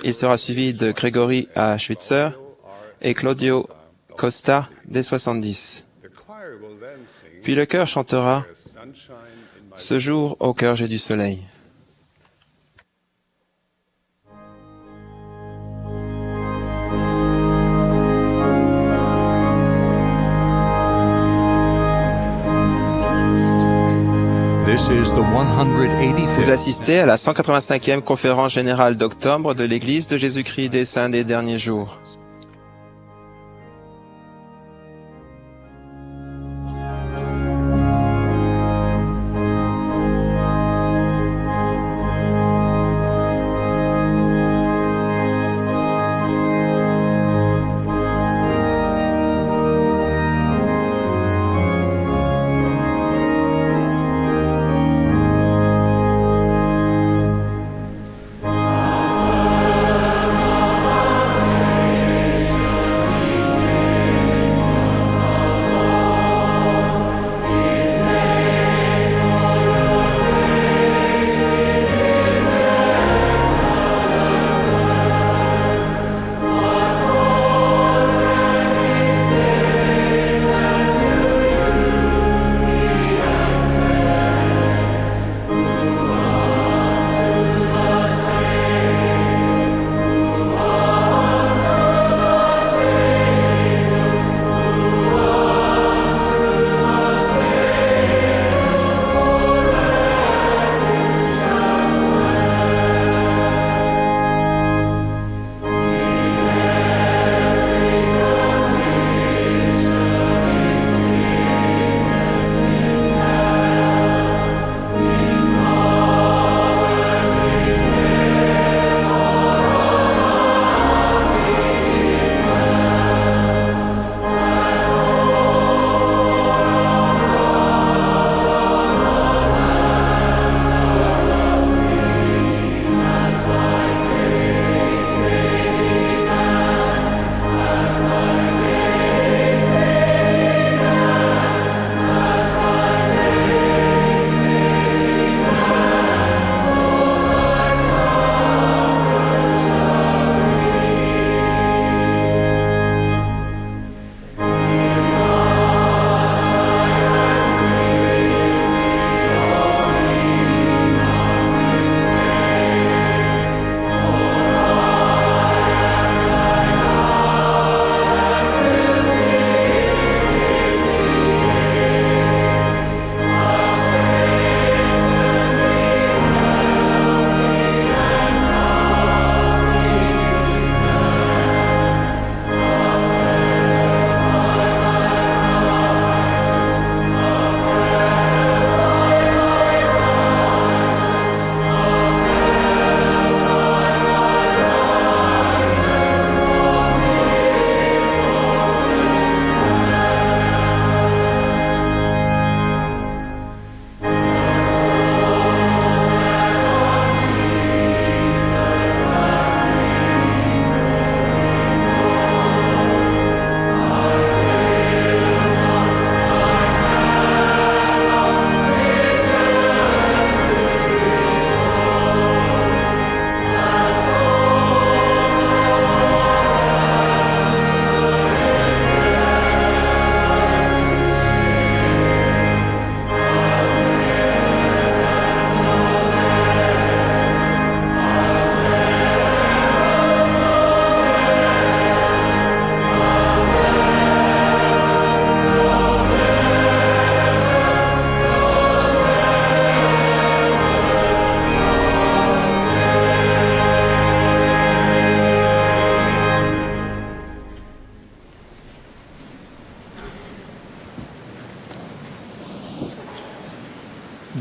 S2: Il sera suivi de Gregory A. Schweitzer et Claudio Costa des 70. Puis le chœur chantera « Ce jour, au cœur j'ai du soleil ». Vous assistez à la 185e conférence générale d'octobre de l'Église de Jésus-Christ des Saints des Derniers Jours.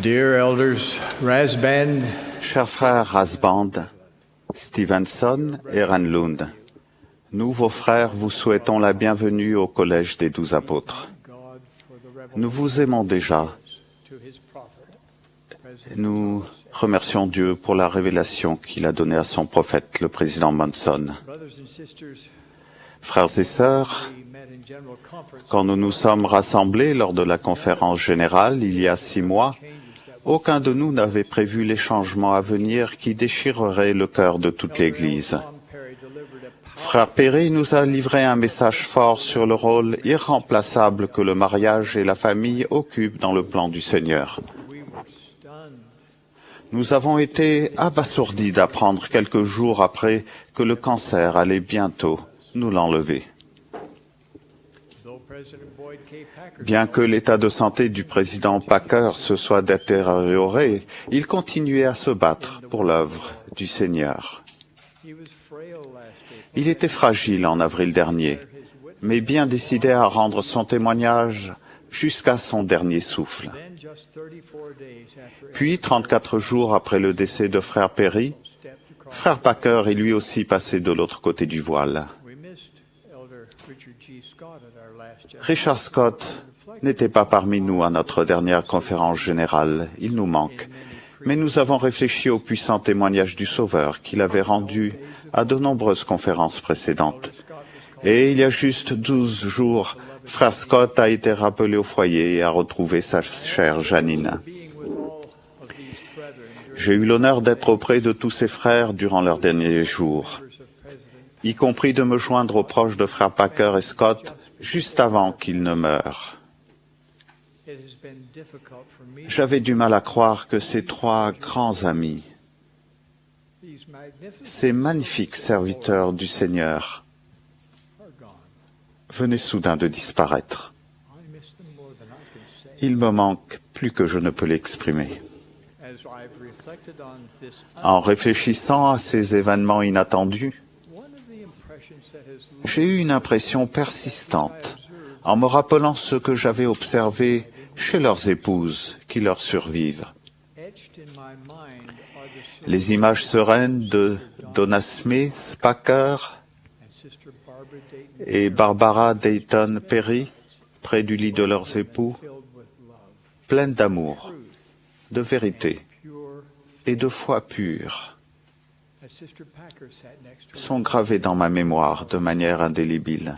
S7: Dear elders Rasband,
S4: Chers frères Rasband, Stevenson et Renlund, nous, vos frères, vous souhaitons la bienvenue au Collège des 12 apôtres. Nous vous aimons déjà. Nous remercions Dieu pour la révélation qu'il a donnée à son prophète, le président Monson. Frères et sœurs, quand nous nous sommes rassemblés lors de la conférence générale il y a 6 mois, aucun de nous n'avait prévu les changements à venir qui déchireraient le cœur de toute l'Église. Frère Perry nous a livré un message fort sur le rôle irremplaçable que le mariage et la famille occupent dans le plan du Seigneur. Nous avons été abasourdis d'apprendre quelques jours après que le cancer allait bientôt nous l'enlever. Bien que l'état de santé du président Packer se soit détérioré, il continuait à se battre pour l'œuvre du Seigneur. Il était fragile en avril dernier, mais bien décidé à rendre son témoignage jusqu'à son dernier souffle. Puis, 34 jours après le décès de frère Perry, frère Packer est lui aussi passé de l'autre côté du voile. Richard Scott n'était pas parmi nous à notre dernière conférence générale, il nous manque, mais nous avons réfléchi au puissant témoignage du Sauveur qu'il avait rendu à de nombreuses conférences précédentes. Et il y a juste 12 jours, frère Scott a été rappelé au foyer et a retrouvé sa chère Janine. J'ai eu l'honneur d'être auprès de tous ses frères durant leurs derniers jours, y compris de me joindre aux proches de frères Packer et Scott juste avant qu'ils ne meurent. J'avais du mal à croire que ces 3 grands amis, ces magnifiques serviteurs du Seigneur, venaient soudain de disparaître. Il me manque plus que je ne peux l'exprimer. En réfléchissant à ces événements inattendus, j'ai eu une impression persistante en me rappelant ce que j'avais observé chez leurs épouses qui leur survivent. Les images sereines de Donna Smith Packer et Barbara Dayton Perry près du lit de leurs époux, pleines d'amour, de vérité et de foi pure, sont gravées dans ma mémoire de manière indélébile.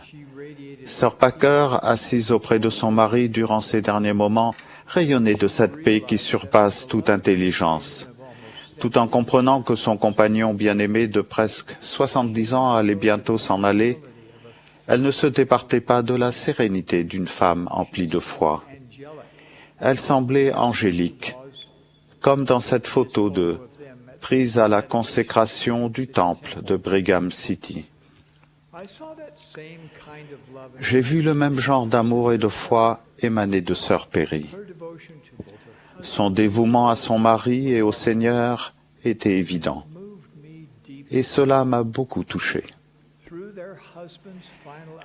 S4: Sœur Packer, assise auprès de son mari durant ces derniers moments, rayonnait de cette paix qui surpasse toute intelligence. Tout en comprenant que son compagnon bien-aimé de presque 70 ans allait bientôt s'en aller, elle ne se départait pas de la sérénité d'une femme emplie de foi. Elle semblait angélique, comme dans cette photo prise à la consécration du temple de Brigham City. J'ai vu le même genre d'amour et de foi émaner de sœur Perry. Son dévouement à son mari et au Seigneur était évident, et cela m'a beaucoup touché.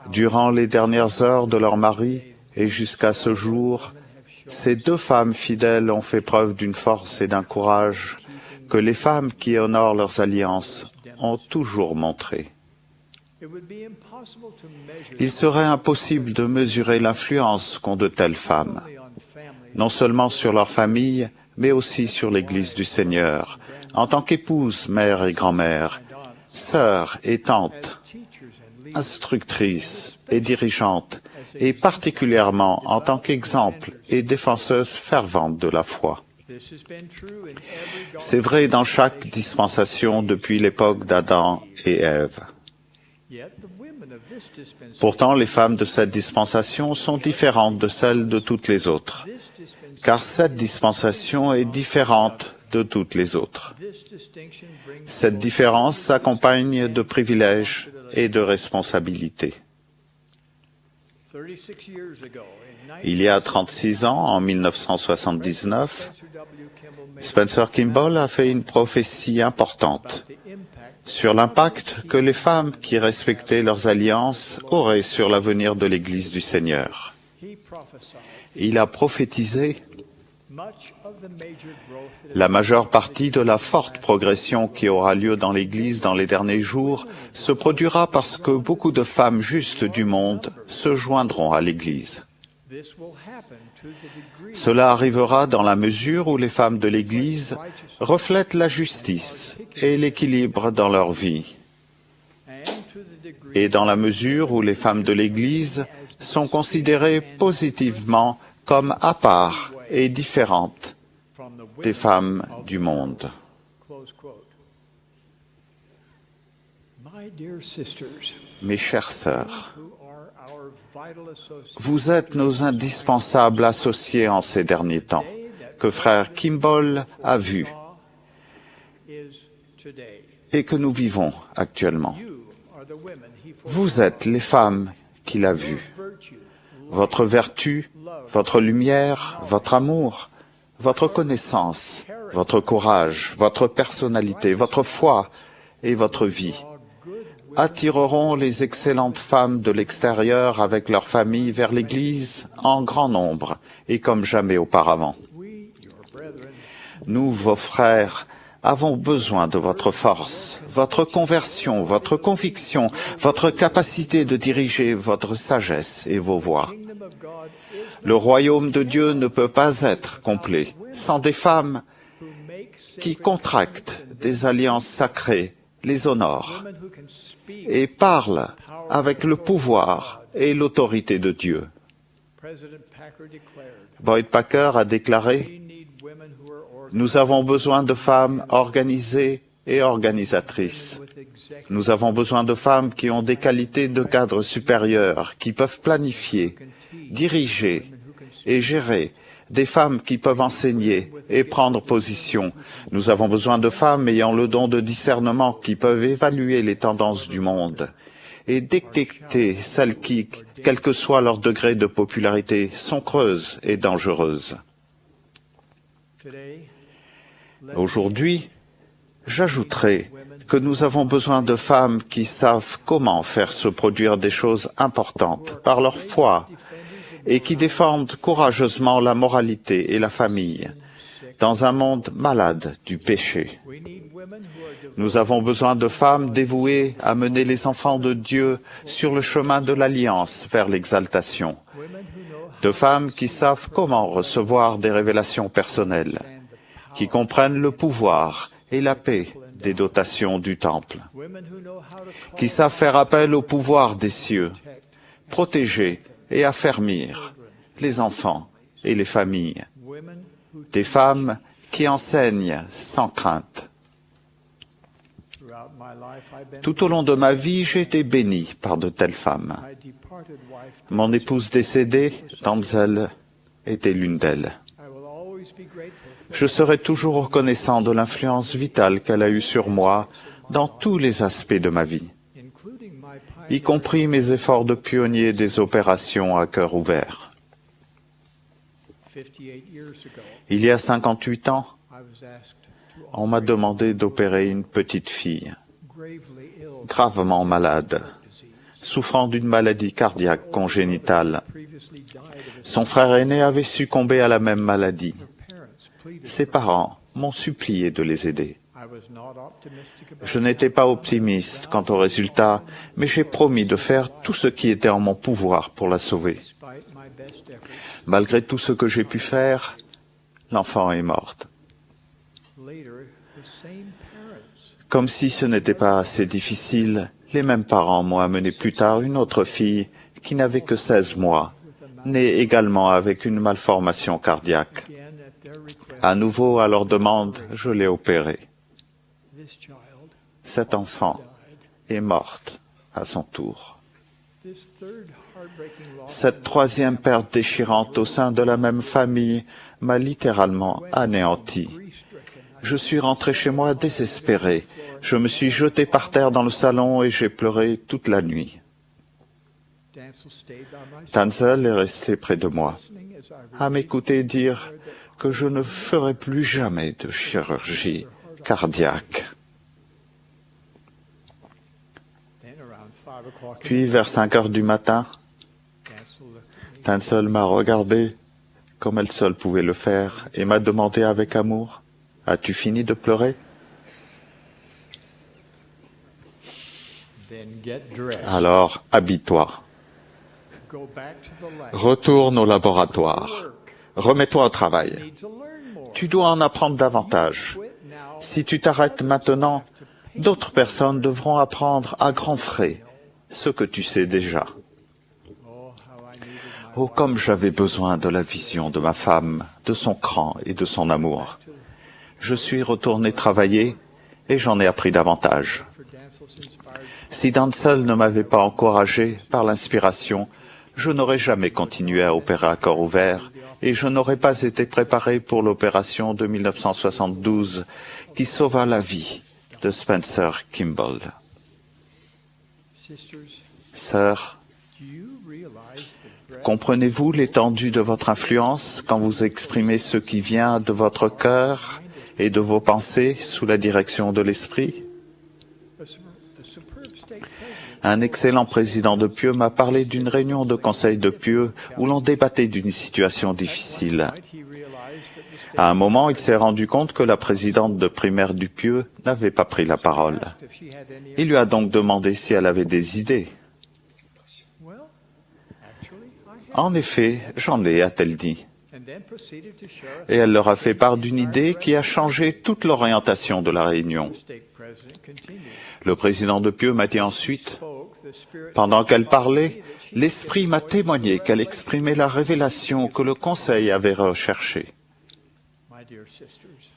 S4: Durant les dernières heures de leur mari et jusqu'à ce jour, ces 2 femmes fidèles ont fait preuve d'une force et d'un courage que les femmes qui honorent leurs alliances ont toujours montré. Il serait impossible de mesurer l'influence qu'ont de telles femmes, non seulement sur leur famille, mais aussi sur l'Église du Seigneur, en tant qu'épouse, mère et grand-mère, sœur et tante, instructrice et dirigeante, et particulièrement en tant qu'exemple et défenseuse fervente de la foi. C'est vrai dans chaque dispensation depuis l'époque d'Adam et Ève. Pourtant, les femmes de cette dispensation sont différentes de celles de toutes les autres, car cette dispensation est différente de toutes les autres. Cette différence s'accompagne de privilèges et de responsabilités. Il y a 36 ans, en 1979, Spencer Kimball a fait une prophétie importante sur l'impact que les femmes qui respectaient leurs alliances auraient sur l'avenir de l'Église du Seigneur. Il a prophétisé La majeure partie de la forte progression qui aura lieu dans l'Église dans les derniers jours se produira parce que beaucoup de femmes justes du monde se joindront à l'Église. Cela arrivera dans la mesure où les femmes de l'Église reflètent la justice et l'équilibre dans leur vie, et dans la mesure où les femmes de l'Église sont considérées positivement comme à part et différentes des femmes du monde. Mes chères sœurs, vous êtes nos indispensables associés en ces derniers temps, que frère Kimball a vu et que nous vivons actuellement. Vous êtes les femmes qu'il a vues. Votre vertu, votre lumière, votre amour, votre connaissance, votre courage, votre personnalité, votre foi et votre vie attireront les excellentes femmes de l'extérieur avec leurs familles vers l'Église en grand nombre et comme jamais auparavant. Nous, vos frères, avons besoin de votre force, votre conversion, votre conviction, votre capacité de diriger votre sagesse et vos voies. Le royaume de Dieu ne peut pas être complet sans des femmes qui contractent des alliances sacrées, les honorent et parlent avec le pouvoir et l'autorité de Dieu. Boyd Packer a déclaré « Nous avons besoin de femmes organisées et organisatrices. Nous avons besoin de femmes qui ont des qualités de cadre supérieur, qui peuvent planifier, diriger et gérer, des femmes qui peuvent enseigner et prendre position. Nous avons besoin de femmes ayant le don de discernement, qui peuvent évaluer les tendances du monde et détecter celles qui, quel que soit leur degré de popularité, sont creuses et dangereuses. Aujourd'hui, j'ajouterai que nous avons besoin de femmes qui savent comment faire se produire des choses importantes par leur foi et qui défendent courageusement la moralité et la famille dans un monde malade du péché. Nous avons besoin de femmes dévouées à mener les enfants de Dieu sur le chemin de l'alliance vers l'exaltation, de femmes qui savent comment recevoir des révélations personnelles, qui comprennent le pouvoir et la paix des dotations du temple, qui savent faire appel au pouvoir des cieux, protéger et affermir les enfants et les familles, des femmes qui enseignent sans crainte. Tout au long de ma vie, j'ai été béni par de telles femmes. Mon épouse décédée, Tanzel, était l'une d'elles. Je serai toujours reconnaissant de l'influence vitale qu'elle a eue sur moi dans tous les aspects de ma vie, y compris mes efforts de pionnier des opérations à cœur ouvert. Il y a 58 ans, on m'a demandé d'opérer une petite fille, gravement malade, souffrant d'une maladie cardiaque congénitale. Son frère aîné avait succombé à la même maladie. Ses parents m'ont supplié de les aider. Je n'étais pas optimiste quant au résultat, mais j'ai promis de faire tout ce qui était en mon pouvoir pour la sauver. Malgré tout ce que j'ai pu faire, l'enfant est morte. Comme si ce n'était pas assez difficile, les mêmes parents m'ont amené plus tard une autre fille qui n'avait que 16 mois, née également avec une malformation cardiaque. À nouveau, à leur demande, je l'ai opérée. Cette enfant est morte à son tour. Cette troisième perte déchirante au sein de la même famille m'a littéralement anéanti. Je suis rentré chez moi désespéré. Je me suis jeté par terre dans le salon et j'ai pleuré toute la nuit. Tanzel est resté près de moi, à m'écouter dire que je ne ferai plus jamais de chirurgie cardiaque. Puis, vers 5 heures du matin, Tanzel m'a regardé comme elle seule pouvait le faire, et m'a demandé avec amour, « As-tu fini de pleurer ?» Alors, habille-toi. Retourne au laboratoire. Remets-toi au travail. Tu dois en apprendre davantage. Si tu t'arrêtes maintenant, d'autres personnes devront apprendre à grands frais ce que tu sais déjà. Oh, comme j'avais besoin de la vision de ma femme, de son cran et de son amour. Je suis retourné travailler et j'en ai appris davantage. Si Dancel ne m'avait pas encouragé par l'inspiration, je n'aurais jamais continué à opérer à corps ouvert et je n'aurais pas été préparé pour l'opération de 1972 qui sauva la vie de Spencer Kimball. Sœurs, comprenez-vous l'étendue de votre influence quand vous exprimez ce qui vient de votre cœur et de vos pensées sous la direction de l'Esprit? Un excellent président de Pieux m'a parlé d'une réunion de conseil de Pieux où l'on débattait d'une situation difficile. À un moment, il s'est rendu compte que la présidente de primaire du Pieux n'avait pas pris la parole. Il lui a donc demandé si elle avait des idées. En effet, j'en ai, a-t-elle dit. Et elle leur a fait part d'une idée qui a changé toute l'orientation de la réunion. Le président de Pieux m'a dit ensuite, pendant qu'elle parlait, l'Esprit m'a témoigné qu'elle exprimait la révélation que le Conseil avait recherchée.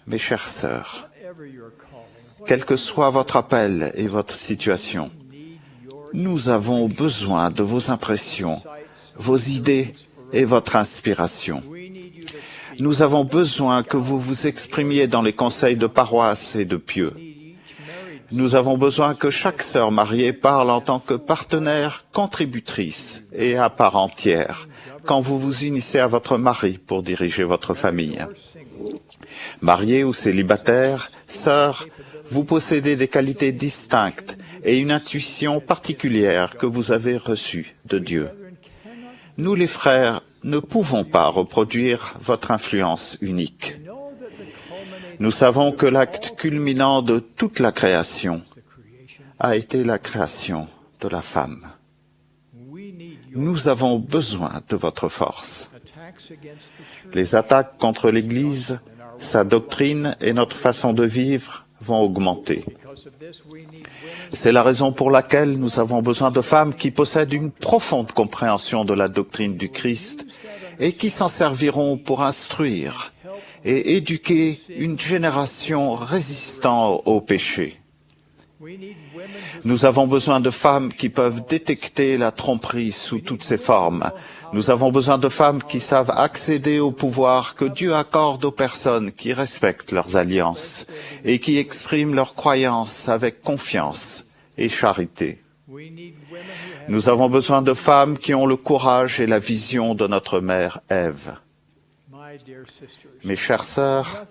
S4: Mes chères sœurs, quel que soit votre appel et votre situation, nous avons besoin de vos impressions, vos idées et votre inspiration. Nous avons besoin que vous vous exprimiez dans les conseils de paroisse et de Pieux. Nous avons besoin que chaque sœur mariée parle en tant que partenaire, contributrice et à part entière quand vous vous unissez à votre mari pour diriger votre famille. Mariés ou célibataires, sœurs, vous possédez des qualités distinctes et une intuition particulière que vous avez reçue de Dieu. Nous les frères ne pouvons pas reproduire votre influence unique. Nous savons que l'acte culminant de toute la création a été la création de la femme. Nous avons besoin de votre force. Les attaques contre l'Église, sa doctrine et notre façon de vivre vont augmenter. C'est la raison pour laquelle nous avons besoin de femmes qui possèdent une profonde compréhension de la doctrine du Christ et qui s'en serviront pour instruire et éduquer une génération résistant au péché. Nous avons besoin de femmes qui peuvent détecter la tromperie sous toutes ses formes. Nous avons besoin de femmes qui savent accéder au pouvoir que Dieu accorde aux personnes qui respectent leurs alliances et qui expriment leurs croyances avec confiance et charité. Nous avons besoin de femmes qui ont le courage et la vision de notre mère Ève. Mes chères sœurs,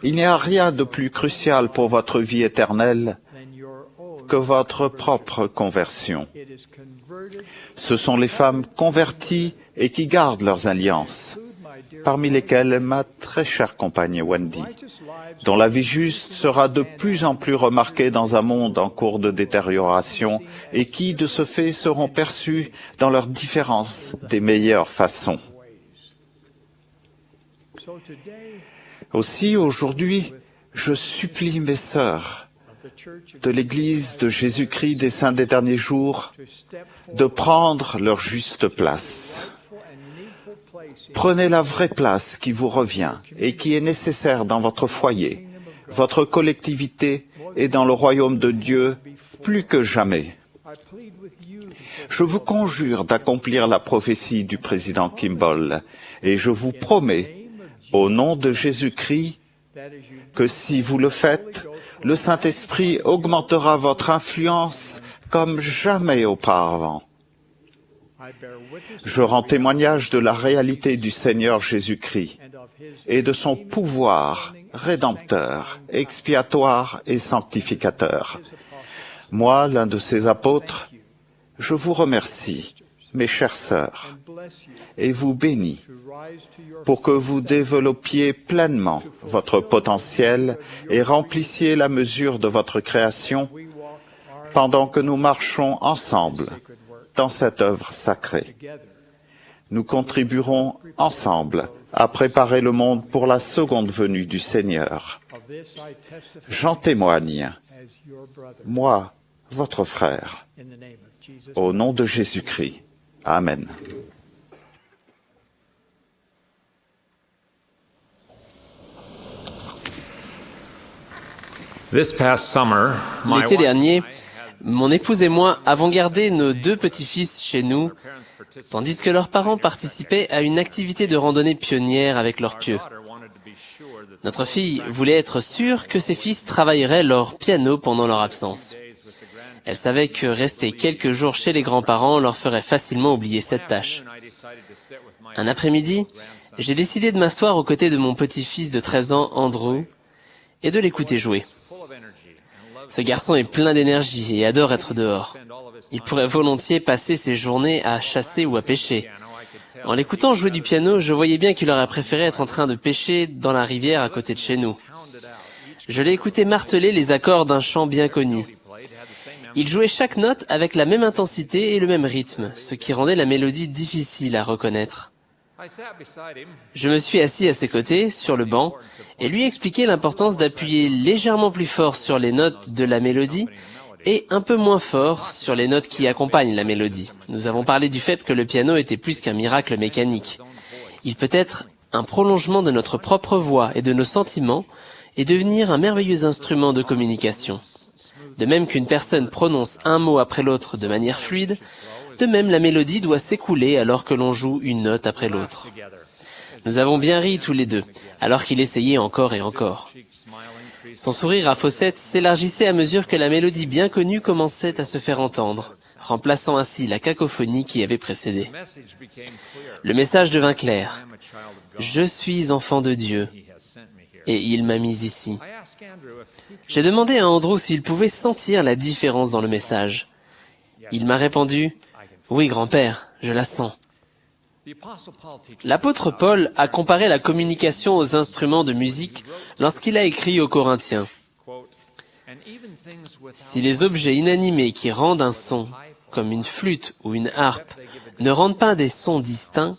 S4: il n'y a rien de plus crucial pour votre vie éternelle que votre propre conversion. Ce sont les femmes converties et qui gardent leurs alliances, parmi lesquelles ma très chère compagne Wendy, dont la vie juste sera de plus en plus remarquée dans un monde en cours de détérioration et qui, de ce fait, seront perçues dans leurs différences des meilleures façons. Aussi, aujourd'hui, je supplie mes sœurs de l'Église de Jésus-Christ des Saints des Derniers Jours de prendre leur juste place. Prenez la vraie place qui vous revient et qui est nécessaire dans votre foyer, votre collectivité et dans le royaume de Dieu plus que jamais. Je vous conjure d'accomplir la prophétie du président Kimball et je vous promets, au nom de Jésus-Christ, que si vous le faites, le Saint-Esprit augmentera votre influence comme jamais auparavant. Je rends témoignage de la réalité du Seigneur Jésus-Christ et de son pouvoir rédempteur, expiatoire et sanctificateur. Moi, l'un de ses apôtres, je vous remercie mes chères sœurs, et vous bénit pour que vous développiez pleinement votre potentiel et remplissiez la mesure de votre création pendant que nous marchons ensemble dans cette œuvre sacrée. Nous contribuerons ensemble à préparer le monde pour la seconde venue du Seigneur. J'en témoigne, moi, votre frère, au nom de Jésus-Christ. Amen.
S5: L'été dernier, mon épouse et moi avons gardé nos 2 petits-fils chez nous, tandis que leurs parents participaient à une activité de randonnée pionnière avec leurs pieux. Notre fille voulait être sûre que ses fils travailleraient leur piano pendant leur absence. Elle savait que rester quelques jours chez les grands-parents leur ferait facilement oublier cette tâche. Un après-midi, j'ai décidé de m'asseoir aux côtés de mon petit-fils de 13 ans, Andrew, et de l'écouter jouer. Ce garçon est plein d'énergie et adore être dehors. Il pourrait volontiers passer ses journées à chasser ou à pêcher. En l'écoutant jouer du piano, je voyais bien qu'il aurait préféré être en train de pêcher dans la rivière à côté de chez nous. Je l'ai écouté marteler les accords d'un chant bien connu. Il jouait chaque note avec la même intensité et le même rythme, ce qui rendait la mélodie difficile à reconnaître. Je me suis assis à ses côtés, sur le banc, et lui ai expliqué l'importance d'appuyer légèrement plus fort sur les notes de la mélodie et un peu moins fort sur les notes qui accompagnent la mélodie. Nous avons parlé du fait que le piano était plus qu'un miracle mécanique. Il peut être un prolongement de notre propre voix et de nos sentiments et devenir un merveilleux instrument de communication. De même qu'une personne prononce un mot après l'autre de manière fluide, de même la mélodie doit s'écouler alors que l'on joue une note après l'autre. Nous avons bien ri tous les deux, alors qu'il essayait encore et encore. Son sourire à faussettes s'élargissait à mesure que la mélodie bien connue commençait à se faire entendre, remplaçant ainsi la cacophonie qui avait précédé. Le message devint clair. Je suis enfant de Dieu, et il m'a mis ici. J'ai demandé à Andrew s'il pouvait sentir la différence dans le message. Il m'a répondu, « Oui, grand-père, je la sens. » L'apôtre Paul a comparé la communication aux instruments de musique lorsqu'il a écrit aux Corinthiens. Si les objets inanimés qui rendent un son, comme une flûte ou une harpe, ne rendent pas des sons distincts,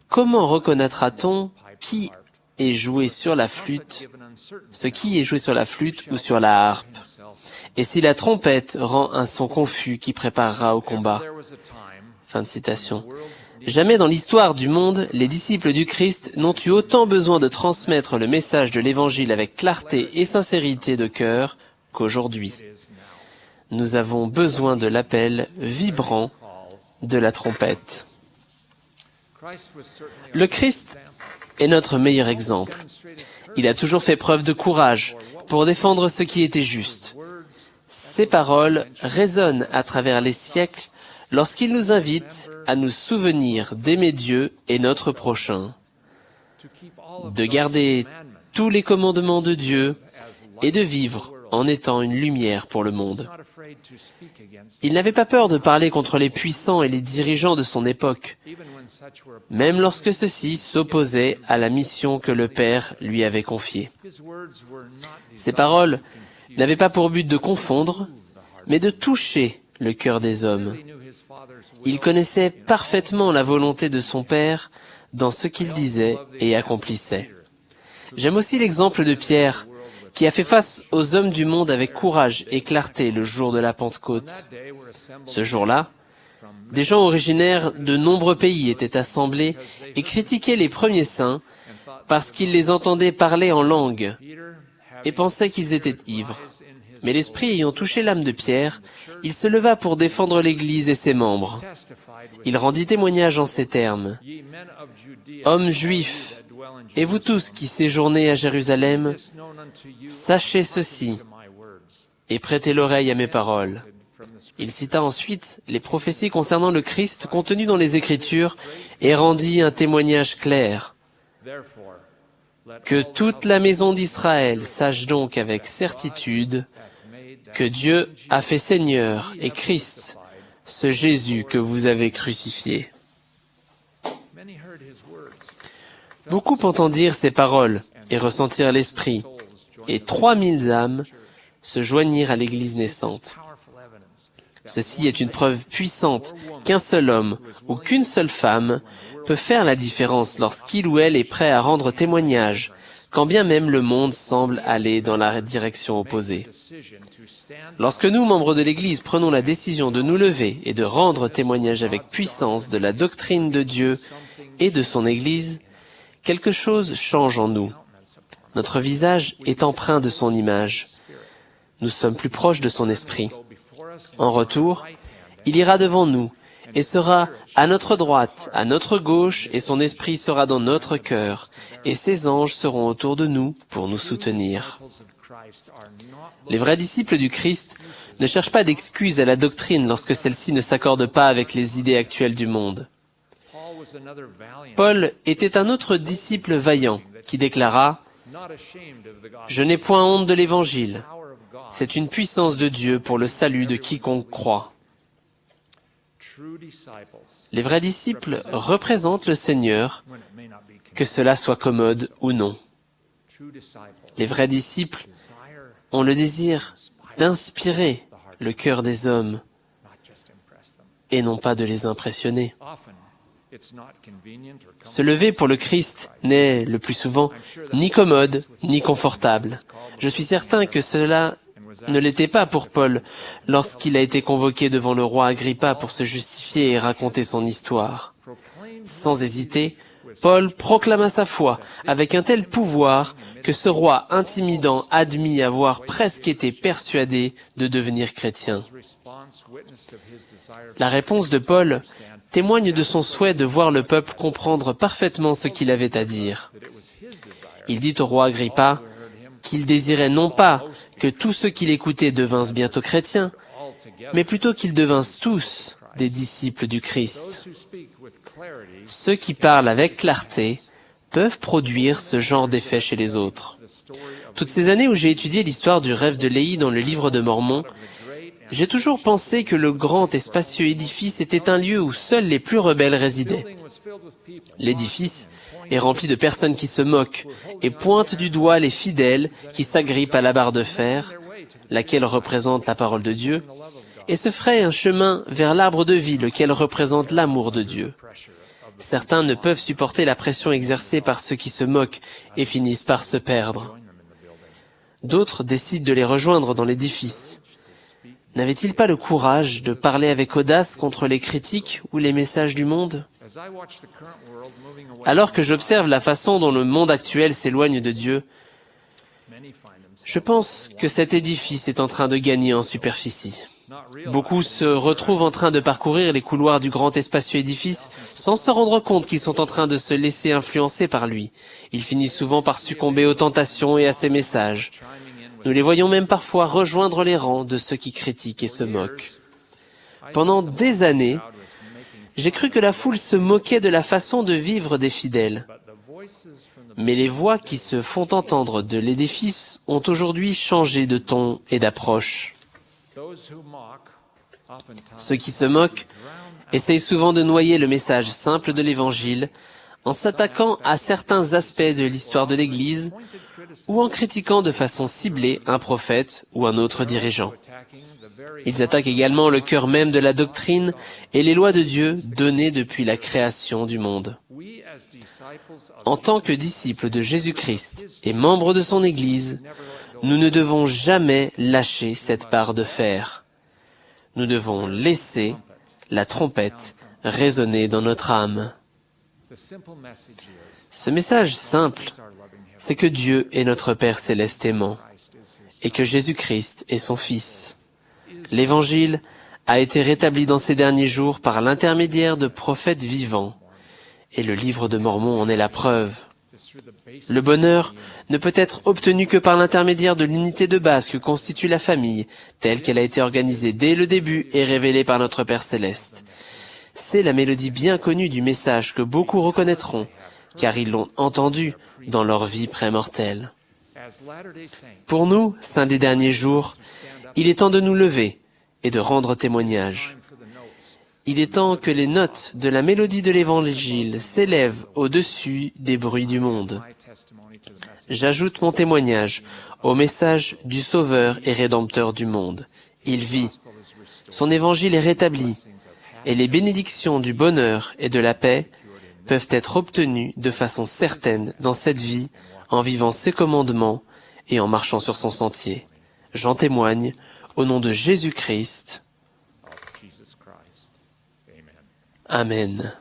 S5: comment reconnaîtra-t-on qui est joué sur la flûte, ce qui est joué sur la flûte ou sur la harpe? Et si la trompette rend un son confus qui préparera au combat? Fin de citation. Jamais dans l'histoire du monde, les disciples du Christ n'ont eu autant besoin de transmettre le message de l'Évangile avec clarté et sincérité de cœur qu'aujourd'hui. Nous avons besoin de l'appel vibrant de la trompette. Le Christ est notre meilleur exemple. Il a toujours fait preuve de courage pour défendre ce qui était juste. Ses paroles résonnent à travers les siècles lorsqu'il nous invite à nous souvenir d'aimer Dieu et notre prochain, de garder tous les commandements de Dieu et de vivre en étant une lumière pour le monde. Il n'avait pas peur de parler contre les puissants et les dirigeants de son époque, même lorsque ceux-ci s'opposaient à la mission que le Père lui avait confiée. Ses paroles n'avaient pas pour but de confondre, mais de toucher le cœur des hommes. Il connaissait parfaitement la volonté de son Père dans ce qu'il disait et accomplissait. J'aime aussi l'exemple de Pierre, qui a fait face aux hommes du monde avec courage et clarté le jour de la Pentecôte. Ce jour-là, des gens originaires de nombreux pays étaient assemblés et critiquaient les premiers saints parce qu'ils les entendaient parler en langue et pensaient qu'ils étaient ivres. Mais l'Esprit ayant touché l'âme de Pierre, il se leva pour défendre l'Église et ses membres. Il rendit témoignage en ces termes. « Hommes juifs, et vous tous qui séjournez à Jérusalem, sachez ceci et prêtez l'oreille à mes paroles. » Il cita ensuite les prophéties concernant le Christ contenues dans les Écritures et rendit un témoignage clair. « Que toute la maison d'Israël sache donc avec certitude que Dieu a fait Seigneur et Christ ce Jésus que vous avez crucifié. Beaucoup entendirent ces paroles et ressentirent l'Esprit, et 3000 âmes se joignirent à l'Église naissante. Ceci est une preuve puissante qu'un seul homme ou qu'une seule femme peut faire la différence lorsqu'il ou elle est prêt à rendre témoignage, quand bien même le monde semble aller dans la direction opposée. Lorsque nous, membres de l'Église, prenons la décision de nous lever et de rendre témoignage avec puissance de la doctrine de Dieu et de son Église, quelque chose change en nous. Notre visage est empreint de son image. Nous sommes plus proches de son esprit. En retour, il ira devant nous et sera à notre droite, à notre gauche, et son esprit sera dans notre cœur, et ses anges seront autour de nous pour nous soutenir. Les vrais disciples du Christ ne cherchent pas d'excuses à la doctrine lorsque celle-ci ne s'accorde pas avec les idées actuelles du monde. Paul était un autre disciple vaillant qui déclara « Je n'ai point honte de l'Évangile. C'est une puissance de Dieu pour le salut de quiconque croit. » Les vrais disciples représentent le Seigneur, que cela soit commode ou non. Les vrais disciples ont le désir d'inspirer le cœur des hommes et non pas de les impressionner. Se lever pour le Christ n'est, le plus souvent, ni commode, ni confortable. Je suis certain que cela ne l'était pas pour Paul lorsqu'il a été convoqué devant le roi Agrippa pour se justifier et raconter son histoire. Sans hésiter, Paul proclama sa foi avec un tel pouvoir que ce roi intimidant admit avoir presque été persuadé de devenir chrétien. La réponse de Paul témoigne de son souhait de voir le peuple comprendre parfaitement ce qu'il avait à dire. Il dit au roi Agrippa qu'il désirait non pas que tous ceux qui l'écoutaient devinssent bientôt chrétiens, mais plutôt qu'ils devinssent tous des disciples du Christ. Ceux qui parlent avec clarté peuvent produire ce genre d'effet chez les autres. Toutes ces années où j'ai étudié l'histoire du rêve de Léhi dans le livre de Mormon, j'ai toujours pensé que le grand et spacieux édifice était un lieu où seuls les plus rebelles résidaient. L'édifice est rempli de personnes qui se moquent et pointent du doigt les fidèles qui s'agrippent à la barre de fer, laquelle représente la parole de Dieu, et se fraient un chemin vers l'arbre de vie, lequel représente l'amour de Dieu. Certains ne peuvent supporter la pression exercée par ceux qui se moquent et finissent par se perdre. D'autres décident de les rejoindre dans l'édifice. N'avaient-ils pas le courage de parler avec audace contre les critiques ou les messages du monde? Alors que j'observe la façon dont le monde actuel s'éloigne de Dieu, je pense que cet édifice est en train de gagner en superficie. Beaucoup se retrouvent en train de parcourir les couloirs du grand et spacieux édifice sans se rendre compte qu'ils sont en train de se laisser influencer par lui. Ils finissent souvent par succomber aux tentations et à ses messages. Nous les voyons même parfois rejoindre les rangs de ceux qui critiquent et se moquent. Pendant des années, j'ai cru que la foule se moquait de la façon de vivre des fidèles. Mais les voix qui se font entendre de l'édifice ont aujourd'hui changé de ton et d'approche. Ceux qui se moquent essayent souvent de noyer le message simple de l'Évangile en s'attaquant à certains aspects de l'histoire de l'Église ou en critiquant de façon ciblée un prophète ou un autre dirigeant. Ils attaquent également le cœur même de la doctrine et les lois de Dieu données depuis la création du monde. En tant que disciples de Jésus-Christ et membres de son Église, nous ne devons jamais lâcher cette barre de fer. Nous devons laisser la trompette résonner dans notre âme. Ce message simple, c'est que Dieu est notre Père céleste aimant et que Jésus-Christ est son Fils. L'Évangile a été rétabli dans ces derniers jours par l'intermédiaire de prophètes vivants, et le livre de Mormon en est la preuve. Le bonheur ne peut être obtenu que par l'intermédiaire de l'unité de base que constitue la famille, telle qu'elle a été organisée dès le début et révélée par notre Père céleste. C'est la mélodie bien connue du message que beaucoup reconnaîtront, car ils l'ont entendu dans leur vie prémortelle. Pour nous, saints des derniers jours, il est temps de nous lever et de rendre témoignage. Il est temps que les notes de la mélodie de l'Évangile s'élèvent au-dessus des bruits du monde. J'ajoute mon témoignage au message du Sauveur et Rédempteur du monde. Il vit. Son Évangile est rétabli, et les bénédictions du bonheur et de la paix peuvent être obtenues de façon certaine dans cette vie en vivant ses commandements et en marchant sur son sentier. J'en témoigne au nom de Jésus-Christ. Amen.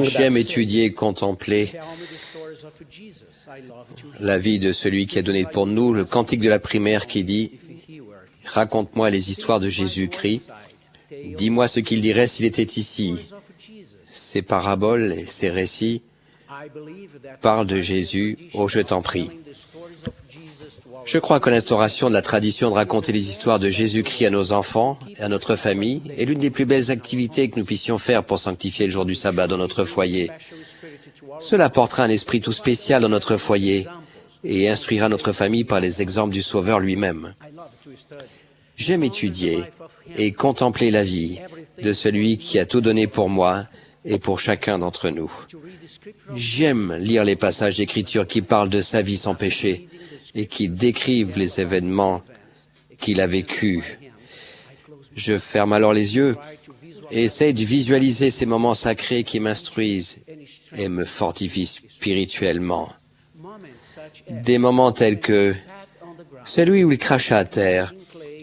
S6: J'aime étudier et contempler la vie de celui qui a donné pour nous le cantique de la primaire qui dit « Raconte-moi les histoires de Jésus-Christ, dis-moi ce qu'il dirait s'il était ici. » Ces paraboles et ces récits parlent de Jésus, oh je t'en prie. Je crois que l'instauration de la tradition de raconter les histoires de Jésus-Christ à nos enfants et à notre famille est l'une des plus belles activités que nous puissions faire pour sanctifier le jour du sabbat dans notre foyer. Cela apportera un esprit tout spécial dans notre foyer et instruira notre famille par les exemples du Sauveur lui-même. J'aime étudier et contempler la vie de celui qui a tout donné pour moi et pour chacun d'entre nous. J'aime lire les passages d'Écriture qui parlent de sa vie sans péché et qui décrivent les événements qu'il a vécus. Je ferme alors les yeux et essaie de visualiser ces moments sacrés qui m'instruisent et me fortifient spirituellement. Des moments tels que celui où il cracha à terre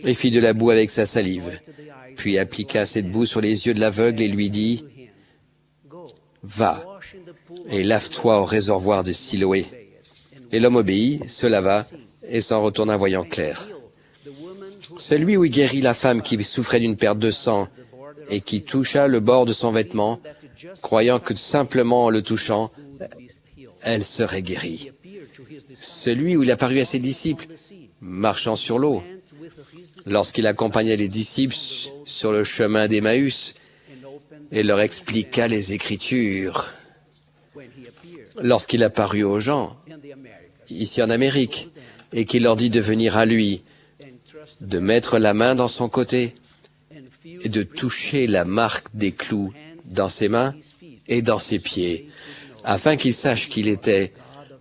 S6: et fit de la boue avec sa salive, puis appliqua cette boue sur les yeux de l'aveugle et lui dit « Va et lave-toi au réservoir de Siloé. » Et l'homme obéit, se lava et s'en retourna voyant clair. Celui où il guérit la femme qui souffrait d'une perte de sang et qui toucha le bord de son vêtement, croyant que simplement en le touchant, elle serait guérie. Celui où il apparut à ses disciples, marchant sur l'eau, lorsqu'il accompagnait les disciples sur le chemin d'Emmaüs et leur expliqua les Écritures. Lorsqu'il apparut aux gens, ici en Amérique, et qu'il leur dit de venir à lui, de mettre la main dans son côté et de toucher la marque des clous dans ses mains et dans ses pieds, afin qu'ils sachent qu'il était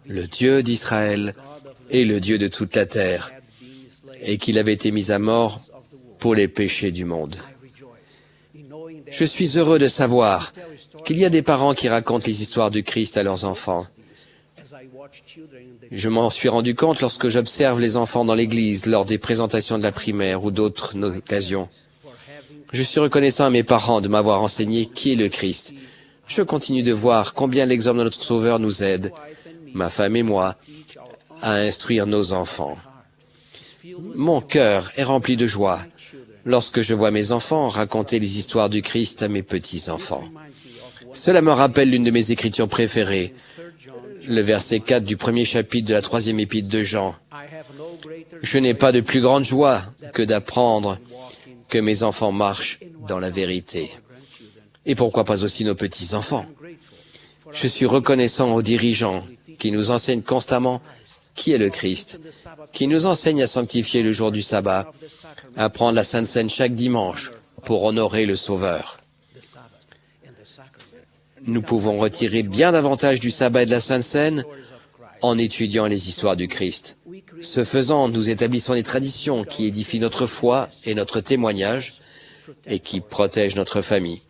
S6: le Dieu d'Israël et le Dieu de toute la terre, et qu'il avait été mis à mort pour les péchés du monde. Je suis heureux de savoir qu'il y a des parents qui racontent les histoires du Christ à leurs enfants. Je m'en suis rendu compte lorsque j'observe les enfants dans l'église lors des présentations de la primaire ou d'autres occasions. Je suis reconnaissant à mes parents de m'avoir enseigné qui est le Christ. Je continue de voir combien l'exemple de notre Sauveur nous aide, ma femme et moi, à instruire nos enfants. Mon cœur est rempli de joie lorsque je vois mes enfants raconter les histoires du Christ à mes petits-enfants. Cela me rappelle l'une de mes écritures préférées, le verset 4 du premier chapitre de la 3e épître de Jean. « Je n'ai pas de plus grande joie que d'apprendre que mes enfants marchent dans la vérité. » Et pourquoi pas aussi nos petits-enfants? Je suis reconnaissant aux dirigeants qui nous enseignent constamment qui est le Christ, qui nous enseignent à sanctifier le jour du sabbat, à prendre la Sainte Seine chaque dimanche pour honorer le Sauveur. Nous pouvons retirer bien davantage du sabbat et de la Sainte Seine en étudiant les histoires du Christ. Ce faisant, nous établissons des traditions qui édifient notre foi et notre témoignage et qui protègent notre famille.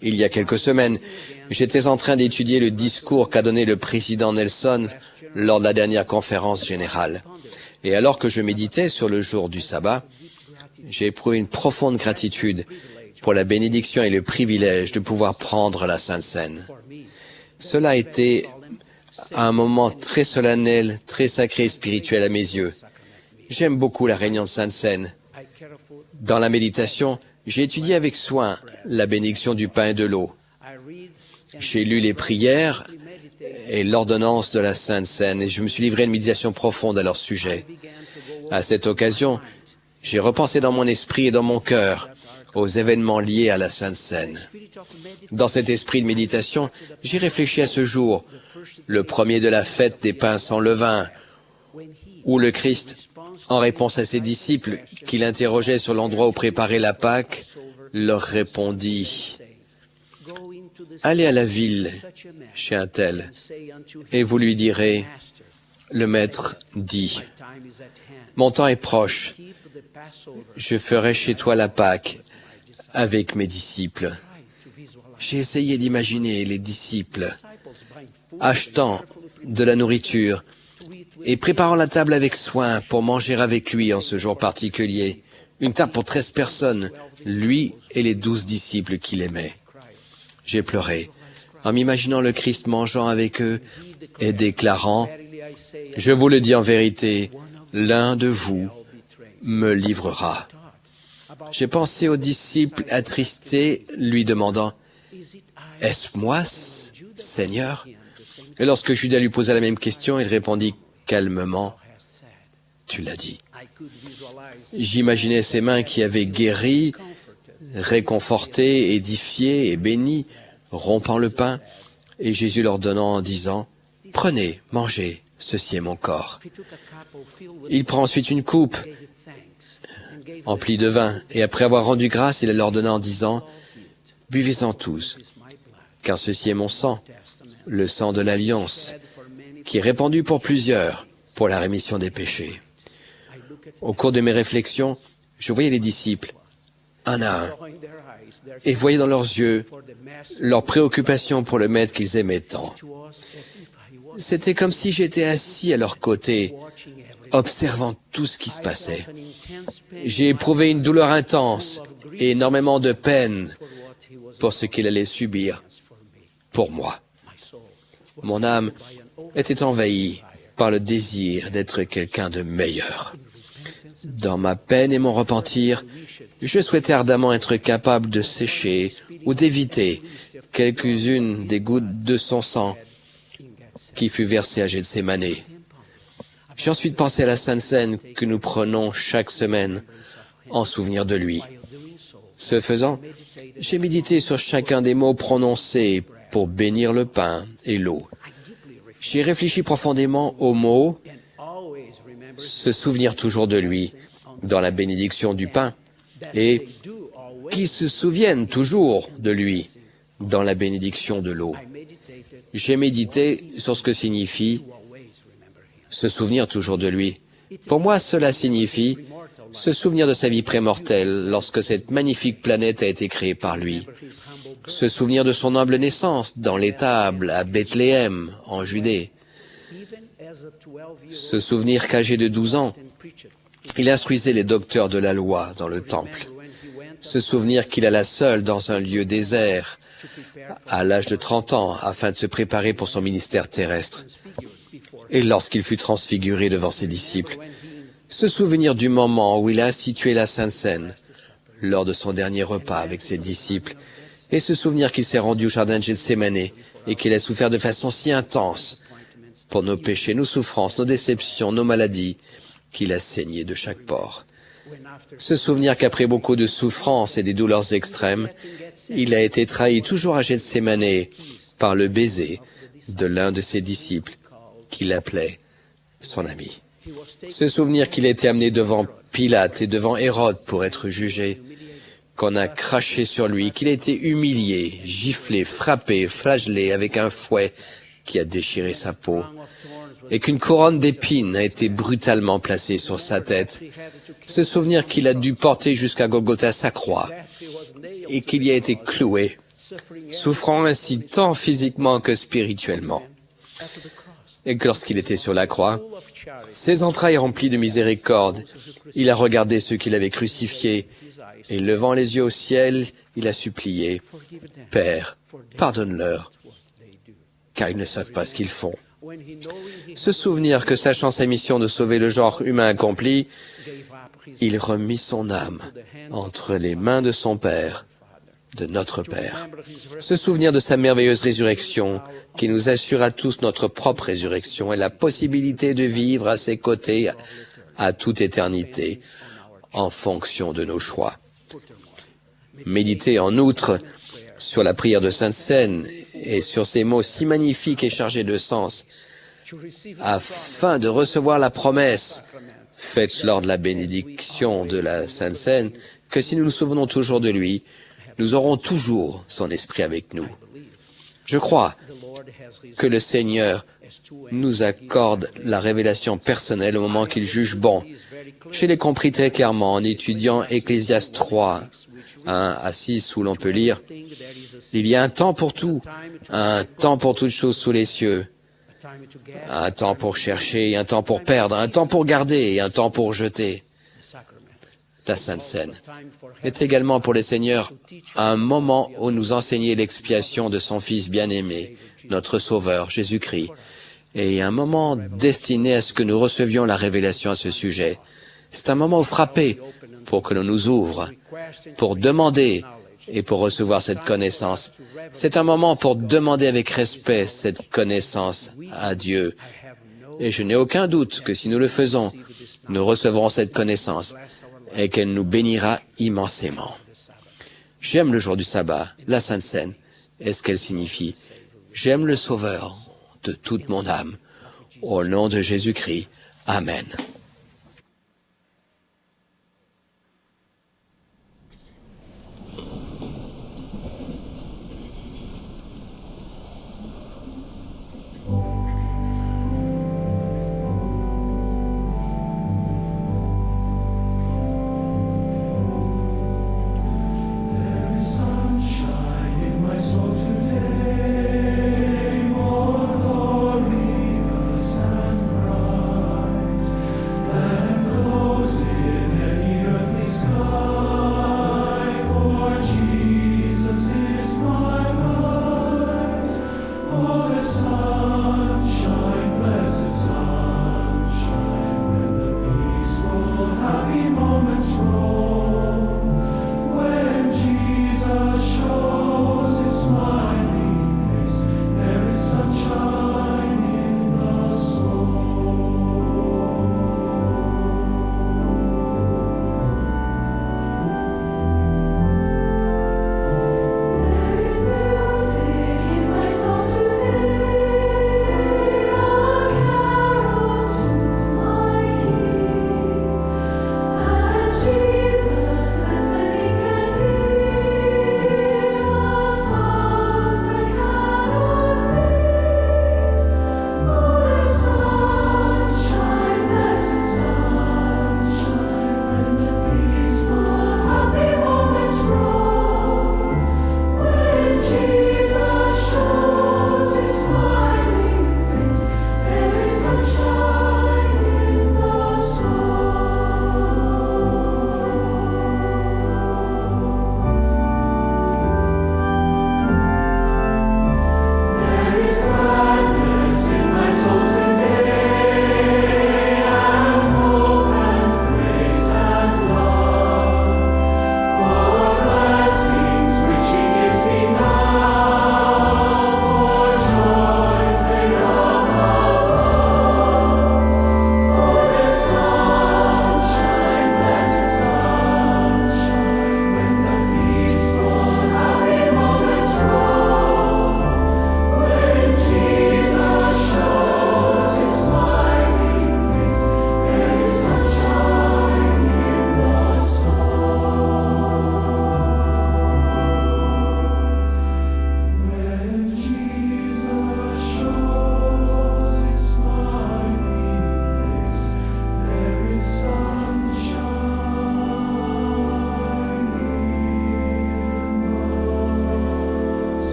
S6: Il y a quelques semaines, j'étais en train d'étudier le discours qu'a donné le président Nelson lors de la dernière conférence générale. Et alors que je méditais sur le jour du sabbat, j'ai éprouvé une profonde gratitude pour la bénédiction et le privilège de pouvoir prendre la Sainte Seine. Cela a été un moment très solennel, très sacré et spirituel à mes yeux. J'aime beaucoup la réunion de Sainte Seine. Dans la méditation, j'ai étudié avec soin la bénédiction du pain et de l'eau. J'ai lu les prières et l'ordonnance de la Sainte Seine et je me suis livré à une méditation profonde à leur sujet. À cette occasion, j'ai repensé dans mon esprit et dans mon cœur aux événements liés à la Sainte Seine. Dans cet esprit de méditation, j'ai réfléchi à ce jour, le premier de la fête des pains sans levain, où le Christ, en réponse à ses disciples qui l'interrogeaient sur l'endroit où préparer la Pâque, leur répondit « Allez à la ville chez un tel, et vous lui direz, le Maître dit, mon temps est proche, je ferai chez toi la Pâque avec mes disciples. » J'ai essayé d'imaginer les disciples achetant de la nourriture et préparant la table avec soin pour manger avec lui en ce jour particulier. Une table pour 13 personnes, lui et les 12 disciples qu'il aimait. J'ai pleuré en m'imaginant le Christ mangeant avec eux et déclarant « Je vous le dis en vérité, l'un de vous me livrera. » J'ai pensé aux disciples attristés, lui demandant « Est-ce moi, Seigneur ?» Et lorsque Judas lui posa la même question, il répondit calmement « Tu l'as dit. » J'imaginais ses mains qui avaient guéri, réconforté, édifié et béni, rompant le pain, et Jésus leur donnant en disant « Prenez, mangez, ceci est mon corps. » Il prend ensuite une coupe emplie de vin, et après avoir rendu grâce, il la leur donna en disant « Buvez-en tous, car ceci est mon sang, le sang de l'Alliance, qui est répandu pour plusieurs, pour la rémission des péchés. » Au cours de mes réflexions, je voyais les disciples, un à un, et voyais dans leurs yeux leur préoccupation pour le Maître qu'ils aimaient tant. C'était comme si j'étais assis à leur côté, observant tout ce qui se passait. J'ai éprouvé une douleur intense et énormément de peine pour ce qu'il allait subir pour moi. Mon âme était envahie par le désir d'être quelqu'un de meilleur. Dans ma peine et mon repentir, je souhaitais ardemment être capable de sécher ou d'éviter quelques-unes des gouttes de son sang qui fut versé à Gethsémane. J'ai ensuite pensé à la Sainte Seine que nous prenons chaque semaine en souvenir de lui. Ce faisant, j'ai médité sur chacun des mots prononcés pour bénir le pain et l'eau. J'ai réfléchi profondément aux mots « se souvenir toujours de lui » dans la bénédiction du pain et « qui se souviennent toujours de lui » dans la bénédiction de l'eau. J'ai médité sur ce que signifie « se souvenir toujours de lui ». Pour moi, cela signifie se souvenir de sa vie prémortelle lorsque cette magnifique planète a été créée par lui. Se souvenir de son humble naissance dans l'étable à Bethléem, en Judée. Se souvenir qu'âgé de 12 ans, il instruisait les docteurs de la loi dans le temple. Se souvenir qu'il alla seul dans un lieu désert à l'âge de 30 ans afin de se préparer pour son ministère terrestre. Et lorsqu'il fut transfiguré devant ses disciples, se souvenir du moment où il a institué la Sainte Seine lors de son dernier repas avec ses disciples, et se souvenir qu'il s'est rendu au jardin de Gethsémane et qu'il a souffert de façon si intense pour nos péchés, nos souffrances, nos déceptions, nos maladies, qu'il a saigné de chaque pore. Se souvenir qu'après beaucoup de souffrances et des douleurs extrêmes, il a été trahi toujours à Gethsémane par le baiser de l'un de ses disciples, qu'il appelait son ami. Se souvenir qu'il a été amené devant Pilate et devant Hérode pour être jugé, qu'on a craché sur lui, qu'il a été humilié, giflé, frappé, flagellé avec un fouet qui a déchiré sa peau, et qu'une couronne d'épines a été brutalement placée sur sa tête. Se souvenir qu'il a dû porter jusqu'à Golgotha sa croix, et qu'il y a été cloué, souffrant ainsi tant physiquement que spirituellement. Et que lorsqu'il était sur la croix, ses entrailles remplies de miséricorde, il a regardé ceux qu'il avait crucifiés, et levant les yeux au ciel, il a supplié, « Père, pardonne-leur, car ils ne savent pas ce qu'ils font. » Se souvenir que, sachant sa mission de sauver le genre humain accomplie, il remit son âme entre les mains de son Père, de notre Père. Se souvenir de sa merveilleuse résurrection, qui nous assure à tous notre propre résurrection et la possibilité de vivre à ses côtés à toute éternité, en fonction de nos choix. Méditez en outre sur la prière de Sainte Seine et sur ces mots si magnifiques et chargés de sens, afin de recevoir la promesse faite lors de la bénédiction de la Sainte Seine, que si nous nous souvenons toujours de lui, nous aurons toujours son esprit avec nous. Je crois que le Seigneur nous accorde la révélation personnelle au moment qu'il juge bon. Je l'ai compris très clairement en étudiant Ecclésiaste 3, 1 à 6, où l'on peut lire « Il y a un temps pour tout, un temps pour toutes choses sous les cieux, un temps pour chercher, un temps pour perdre, un temps pour garder et un temps pour jeter. » La Sainte Seine est également pour les seigneurs un moment où nous enseigner l'expiation de son Fils bien-aimé, notre Sauveur, Jésus-Christ, et un moment destiné à ce que nous recevions la révélation à ce sujet. C'est un moment où frapper pour que l'on nous ouvre, pour demander et pour recevoir cette connaissance. C'est un moment pour demander avec respect cette connaissance à Dieu. Et je n'ai aucun doute que si nous le faisons, nous recevrons cette connaissance et qu'elle nous bénira immensément. J'aime le jour du sabbat, la Sainte Seine, et ce qu'elle signifie. J'aime le Sauveur de toute mon âme. Au nom de Jésus-Christ. Amen.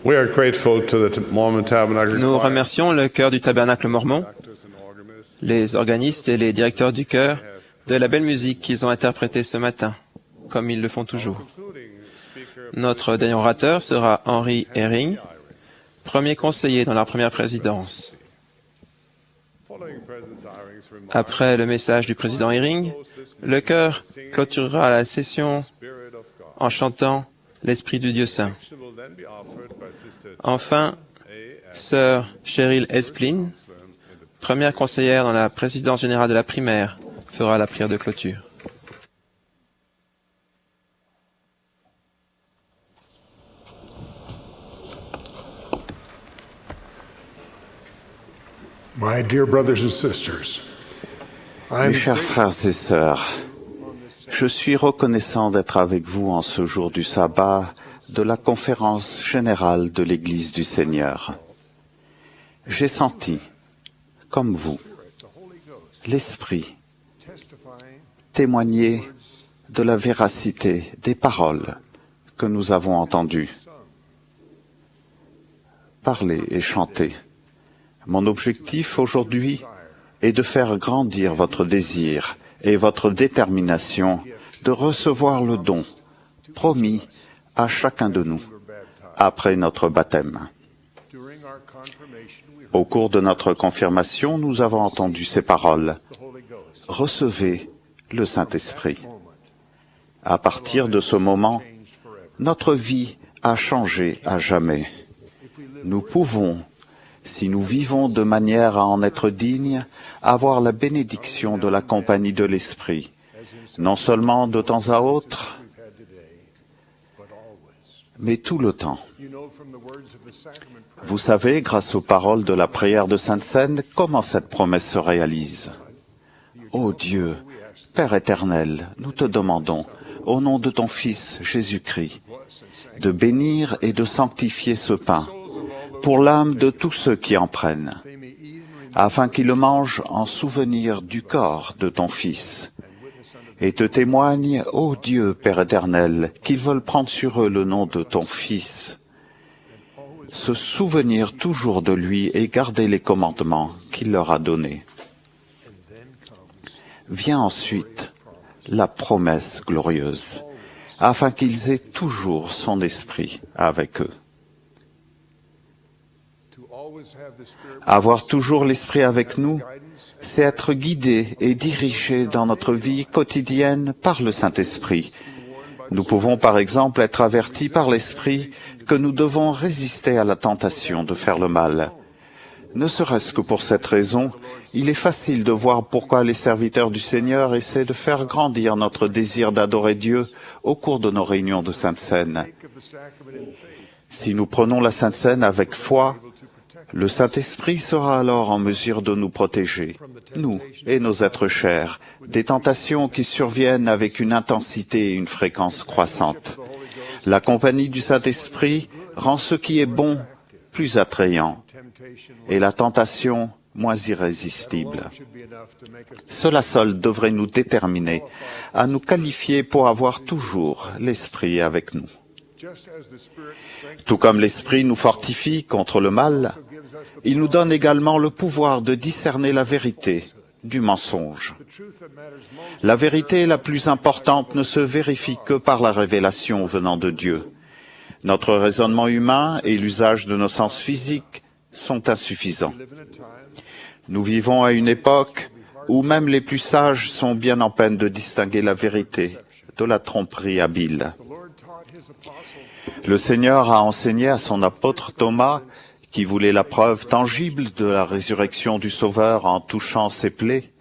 S3: We are grateful to the Mormon Tabernacle
S2: Nous
S3: Choir,
S2: remercions le chœur du Tabernacle mormon, les organistes et les directeurs du chœur de la belle musique qu'ils ont interprétée ce matin, comme ils le font toujours. Notre dernier orateur sera Henry Herring, premier conseiller dans la première présidence. Après le message du président Eyring, le chœur clôturera la session en chantant l'Esprit du Dieu Saint. Enfin, sœur Cheryl Esplin, première conseillère dans la présidence générale de la primaire, fera la prière de clôture.
S3: My dear brothers and sisters,
S4: Mes chers frères et sœurs, je suis reconnaissant d'être avec vous en ce jour du sabbat de la conférence générale de l'Église du Seigneur. J'ai senti, comme vous, l'Esprit témoigner de la véracité des paroles que nous avons entendues, parler et chanter. Mon objectif aujourd'hui est de faire grandir votre désir et votre détermination de recevoir le don promis à chacun de nous après notre baptême. Au cours de notre confirmation, nous avons entendu ces paroles. Recevez le Saint-Esprit. À partir de ce moment, notre vie a changé à jamais. Nous pouvons, si nous vivons de manière à en être dignes, avoir la bénédiction de la compagnie de l'Esprit, non seulement de temps à autre, mais tout le temps. Vous savez, grâce aux paroles de la prière de Sainte Seine, comment cette promesse se réalise. Ô Dieu, Père éternel, nous te demandons, au nom de ton Fils Jésus-Christ, de bénir et de sanctifier ce pain pour l'âme de tous ceux qui en prennent, afin qu'ils le mangent en souvenir du corps de ton Fils, et te témoignent, ô Dieu, Père éternel, qu'ils veulent prendre sur eux le nom de ton Fils, se souvenir toujours de lui et garder les commandements qu'il leur a donnés. Vient ensuite la promesse glorieuse, afin qu'ils aient toujours son esprit avec eux. Avoir toujours l'Esprit avec nous, c'est être guidé et dirigé dans notre vie quotidienne par le Saint-Esprit. Nous pouvons par exemple être avertis par l'Esprit que nous devons résister à la tentation de faire le mal. Ne serait-ce que pour cette raison, il est facile de voir pourquoi les serviteurs du Seigneur essaient de faire grandir notre désir d'adorer Dieu au cours de nos réunions de Sainte Seine. Si nous prenons la Sainte Seine avec foi, le Saint-Esprit sera alors en mesure de nous protéger, nous et nos êtres chers, des tentations qui surviennent avec une intensité et une fréquence croissantes. La compagnie du Saint-Esprit rend ce qui est bon plus attrayant et la tentation moins irrésistible. Cela seul devrait nous déterminer à nous qualifier pour avoir toujours l'Esprit avec nous. Tout comme l'Esprit nous fortifie contre le mal, il nous donne également le pouvoir de discerner la vérité du mensonge. La vérité la plus importante ne se vérifie que par la révélation venant de Dieu. Notre raisonnement humain et l'usage de nos sens physiques sont insuffisants. Nous vivons à une époque où même les plus sages sont bien en peine de distinguer la vérité de la tromperie habile. Le Seigneur a enseigné à son apôtre Thomas, qui voulait la preuve tangible de la résurrection du Sauveur en touchant ses plaies,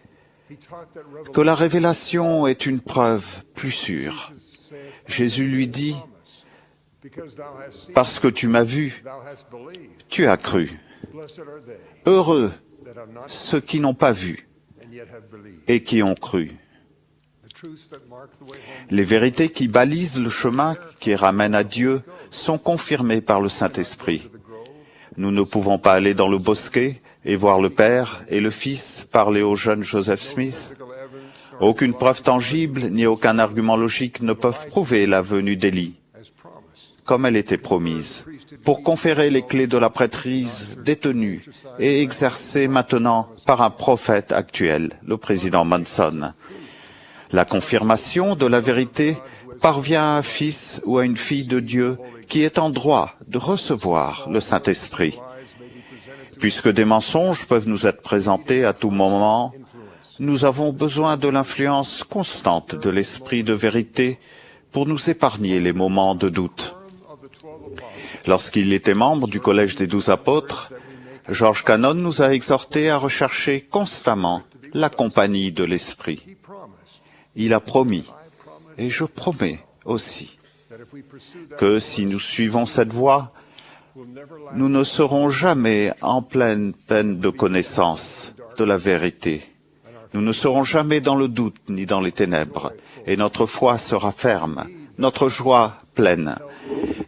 S4: que la révélation est une preuve plus sûre. Jésus lui dit, « Parce que tu m'as vu, tu as cru. Heureux ceux qui n'ont pas vu et qui ont cru. » Les vérités qui balisent le chemin qui ramène à Dieu sont confirmées par le Saint-Esprit. Nous ne pouvons pas aller dans le bosquet et voir le Père et le Fils parler au jeune Joseph Smith. Aucune preuve tangible ni aucun argument logique ne peuvent prouver la venue d'Élie, comme elle était promise, pour conférer les clés de la prêtrise détenues et exercées maintenant par un prophète actuel, le président Monson. La confirmation de la vérité parvient à un fils ou à une fille de Dieu qui est en droit de recevoir le Saint-Esprit. Puisque des mensonges peuvent nous être présentés à tout moment, nous avons besoin de l'influence constante de l'Esprit de vérité pour nous épargner les moments de doute. Lorsqu'il était membre du Collège des 12 apôtres, George Cannon nous a exhortés à rechercher constamment la compagnie de l'Esprit. Il a promis, et je promets aussi, que si nous suivons cette voie, nous ne serons jamais en pleine peine de connaissance de la vérité. Nous ne serons jamais dans le doute ni dans les ténèbres, et notre foi sera ferme, notre joie pleine.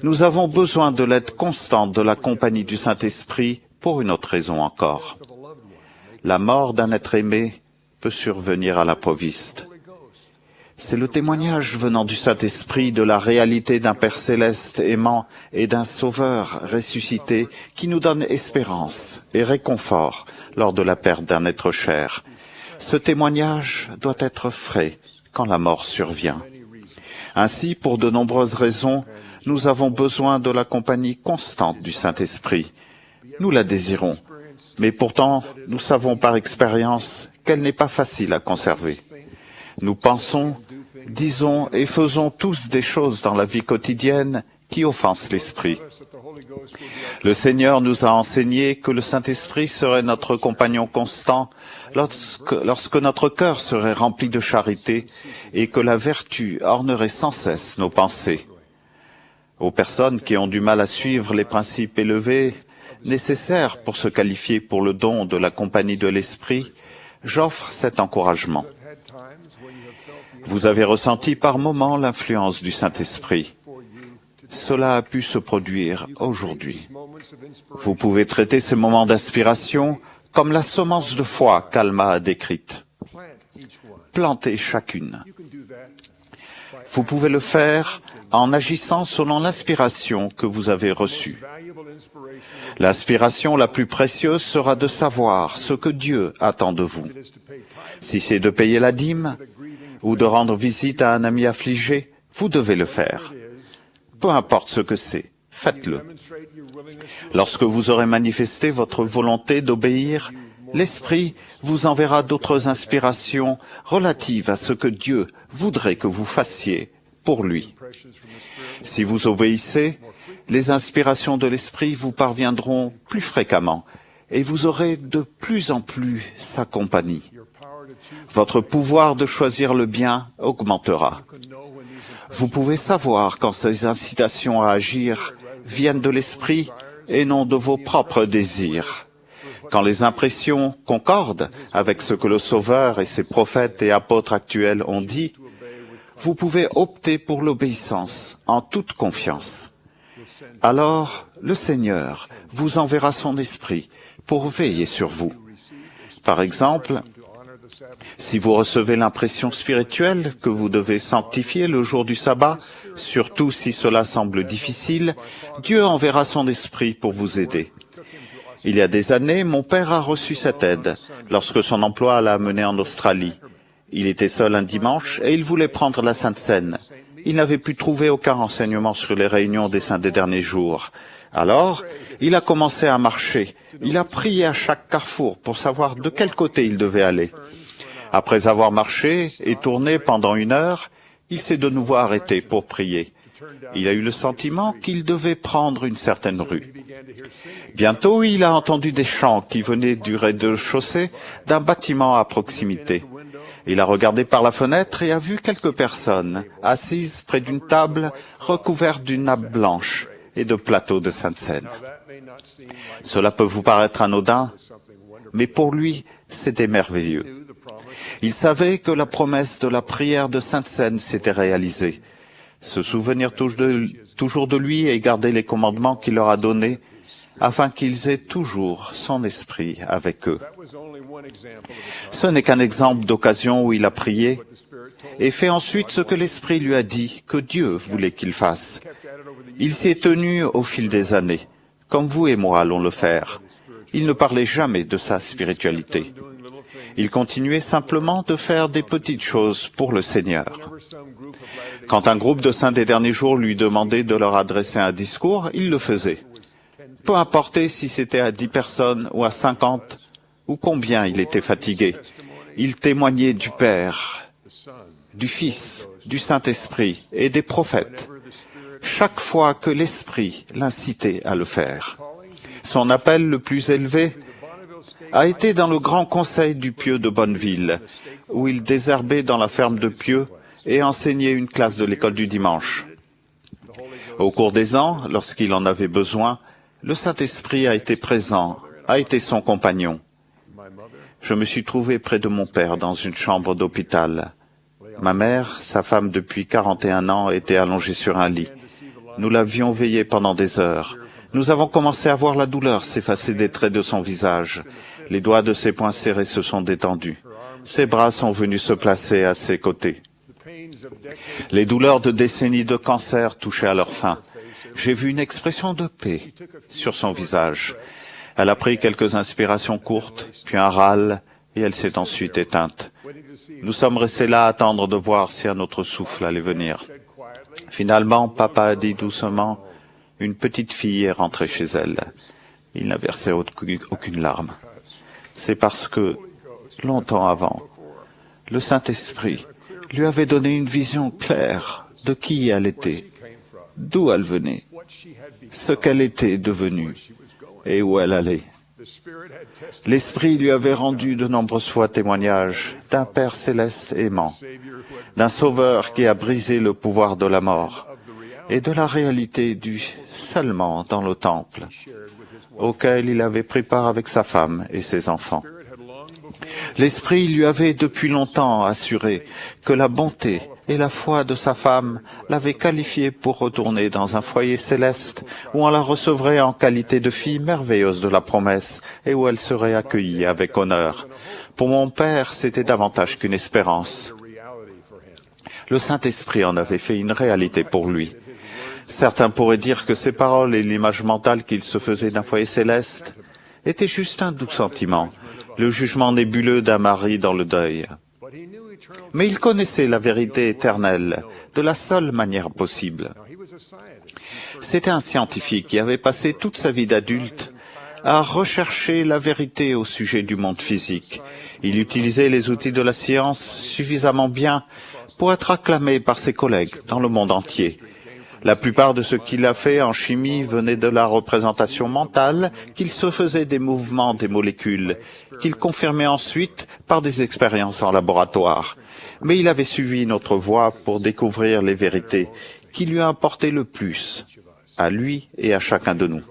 S4: Nous avons besoin de l'aide constante de la compagnie du Saint-Esprit pour une autre raison encore. La mort d'un être aimé peut survenir à l'improviste. C'est le témoignage venant du Saint-Esprit de la réalité d'un Père céleste aimant et d'un Sauveur ressuscité qui nous donne espérance et réconfort lors de la perte d'un être cher. Ce témoignage doit être frais quand la mort survient. Ainsi, pour de nombreuses raisons, nous avons besoin de la compagnie constante du Saint-Esprit. Nous la désirons, mais pourtant, nous savons par expérience qu'elle n'est pas facile à conserver. Nous pensons, disons et faisons tous des choses dans la vie quotidienne qui offensent l'Esprit. Le Seigneur nous a enseigné que le Saint-Esprit serait notre compagnon constant lorsque notre cœur serait rempli de charité et que la vertu ornerait sans cesse nos pensées. Aux personnes qui ont du mal à suivre les principes élevés nécessaires pour se qualifier pour le don de la compagnie de l'Esprit, j'offre cet encouragement. Vous avez ressenti par moments l'influence du Saint-Esprit. Cela a pu se produire aujourd'hui. Vous pouvez traiter ces moments d'inspiration comme la semence de foi qu'Alma a décrite. Plantez chacune. Vous pouvez le faire en agissant selon l'inspiration que vous avez reçue. L'inspiration la plus précieuse sera de savoir ce que Dieu attend de vous. Si c'est de payer la dîme ou de rendre visite à un ami affligé, vous devez le faire. Peu importe ce que c'est, faites-le. Lorsque vous aurez manifesté votre volonté d'obéir, l'Esprit vous enverra d'autres inspirations relatives à ce que Dieu voudrait que vous fassiez pour lui. Si vous obéissez, les inspirations de l'Esprit vous parviendront plus fréquemment et vous aurez de plus en plus sa compagnie. Votre pouvoir de choisir le bien augmentera. Vous pouvez savoir quand ces incitations à agir viennent de l'Esprit et non de vos propres désirs. Quand les impressions concordent avec ce que le Sauveur et ses prophètes et apôtres actuels ont dit, vous pouvez opter pour l'obéissance en toute confiance. Alors, le Seigneur vous enverra son Esprit pour veiller sur vous. Par exemple, si vous recevez l'impression spirituelle que vous devez sanctifier le jour du sabbat, surtout si cela semble difficile, Dieu enverra son Esprit pour vous aider. Il y a des années, mon père a reçu cette aide lorsque son emploi l'a amené en Australie. Il était seul un dimanche et il voulait prendre la Sainte Seine. Il n'avait pu trouver aucun renseignement sur les réunions des saints des derniers jours. Alors, il a commencé à marcher. Il a prié à chaque carrefour pour savoir de quel côté il devait aller. Après avoir marché et tourné pendant 1 heure, il s'est de nouveau arrêté pour prier. Il a eu le sentiment qu'il devait prendre une certaine rue. Bientôt, il a entendu des chants qui venaient du rez-de-chaussée d'un bâtiment à proximité. Il a regardé par la fenêtre et a vu quelques personnes assises près d'une table recouverte d'une nappe blanche et de plateaux de Sainte Seine. Cela peut vous paraître anodin, mais pour lui, c'était merveilleux. Il savait que la promesse de la prière de Sainte Seine s'était réalisée. Se souvenir toujours de lui et garder les commandements qu'il leur a donnés, afin qu'ils aient toujours son esprit avec eux. Ce n'est qu'un exemple d'occasion où il a prié et fait ensuite ce que l'Esprit lui a dit que Dieu voulait qu'il fasse. Il s'y est tenu au fil des années, comme vous et moi allons le faire. Il ne parlait jamais de sa spiritualité. Il continuait simplement de faire des petites choses pour le Seigneur. Quand un groupe de saints des derniers jours lui demandait de leur adresser un discours, il le faisait. Peu importe si c'était à 10 personnes ou à 50, ou combien il était fatigué. Il témoignait du Père, du Fils, du Saint-Esprit et des prophètes, chaque fois que l'Esprit l'incitait à le faire. Son appel le plus élevé a été dans le grand conseil du Pieux de Bonneville, où il désherbait dans la ferme de Pieux et enseignait une classe de l'école du dimanche. Au cours des ans, lorsqu'il en avait besoin, le Saint-Esprit a été présent, a été son compagnon. Je me suis trouvé près de mon père dans une chambre d'hôpital. Ma mère, sa femme depuis 41 ans, était allongée sur un lit. Nous l'avions veillée pendant des heures. Nous avons commencé à voir la douleur s'effacer des traits de son visage. Les doigts de ses poings serrés se sont détendus. Ses bras sont venus se placer à ses côtés. Les douleurs de décennies de cancer touchaient à leur fin. J'ai vu une expression de paix sur son visage. Elle a pris quelques inspirations courtes, puis un râle, et elle s'est ensuite éteinte. Nous sommes restés là à attendre de voir si un autre souffle allait venir. Finalement, papa a dit doucement, « Une petite fille est rentrée chez elle. » Il n'a versé aucune larme. C'est parce que, longtemps avant, le Saint-Esprit lui avait donné une vision claire de qui elle était, d'où elle venait, ce qu'elle était devenue et où elle allait. L'Esprit lui avait rendu de nombreuses fois témoignage d'un Père céleste aimant, d'un Sauveur qui a brisé le pouvoir de la mort et de la réalité du salement dans le temple, auquel il avait pris part avec sa femme et ses enfants. L'Esprit lui avait depuis longtemps assuré que la bonté et la foi de sa femme l'avaient qualifiée pour retourner dans un foyer céleste où on la recevrait en qualité de fille merveilleuse de la promesse et où elle serait accueillie avec honneur. Pour mon père, c'était davantage qu'une espérance. Le Saint-Esprit en avait fait une réalité pour lui. Certains pourraient dire que ces paroles et l'image mentale qu'il se faisait d'un foyer céleste étaient juste un doux sentiment, le jugement nébuleux d'un mari dans le deuil. Mais il connaissait la vérité éternelle de la seule manière possible. C'était un scientifique qui avait passé toute sa vie d'adulte à rechercher la vérité au sujet du monde physique. Il utilisait les outils de la science suffisamment bien pour être acclamé par ses collègues dans le monde entier. La plupart de ce qu'il a fait en chimie venait de la représentation mentale qu'il se faisait des mouvements des molécules, qu'il confirmait ensuite par des expériences en laboratoire. Mais il avait suivi notre voie pour découvrir les vérités qui lui importaient le plus, à lui et à chacun de nous.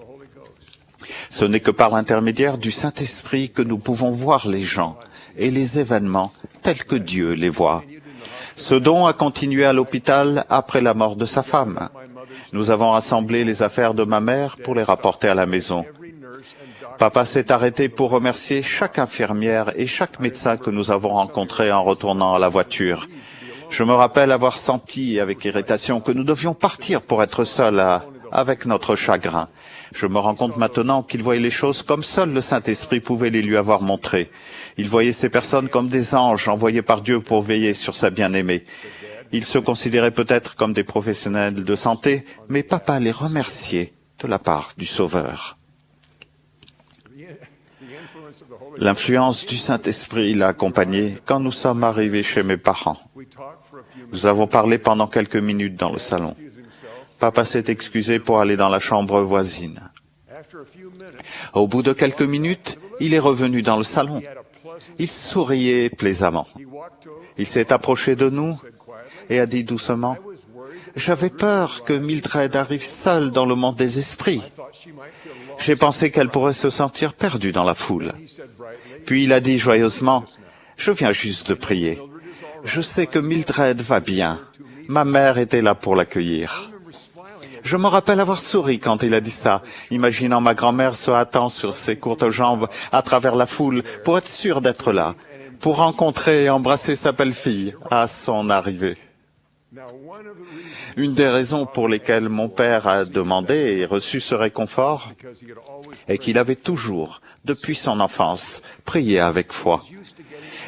S4: Ce n'est que par l'intermédiaire du Saint-Esprit que nous pouvons voir les gens et les événements tels que Dieu les voit. Ce don a continué à l'hôpital après la mort de sa femme. Nous avons rassemblé les affaires de ma mère pour les rapporter à la maison. Papa s'est arrêté pour remercier chaque infirmière et chaque médecin que nous avons rencontrés en retournant à la voiture. Je me rappelle avoir senti avec irritation que nous devions partir pour être seuls avec notre chagrin. Je me rends compte maintenant qu'il voyait les choses comme seul le Saint-Esprit pouvait les lui avoir montrées. Il voyait ces personnes comme des anges envoyés par Dieu pour veiller sur sa bien-aimée. Ils se considéraient peut-être comme des professionnels de santé, mais papa les remerciait de la part du Sauveur. L'influence du Saint-Esprit l'a accompagné quand nous sommes arrivés chez mes parents. Nous avons parlé pendant quelques minutes dans le salon. Papa s'est excusé pour aller dans la chambre voisine. Au bout de quelques minutes, il est revenu dans le salon. Il souriait plaisamment. Il s'est approché de nous et a dit doucement, « J'avais peur que Mildred arrive seule dans le monde des esprits. J'ai pensé qu'elle pourrait se sentir perdue dans la foule. » Puis il a dit joyeusement, « Je viens juste de prier. Je sais que Mildred va bien. Ma mère était là pour l'accueillir. » Je me rappelle avoir souri quand il a dit ça, imaginant ma grand-mère se hâtant sur ses courtes jambes à travers la foule pour être sûre d'être là, pour rencontrer et embrasser sa belle-fille à son arrivée. Une des raisons pour lesquelles mon père a demandé et reçu ce réconfort est qu'il avait toujours, depuis son enfance, prié avec foi.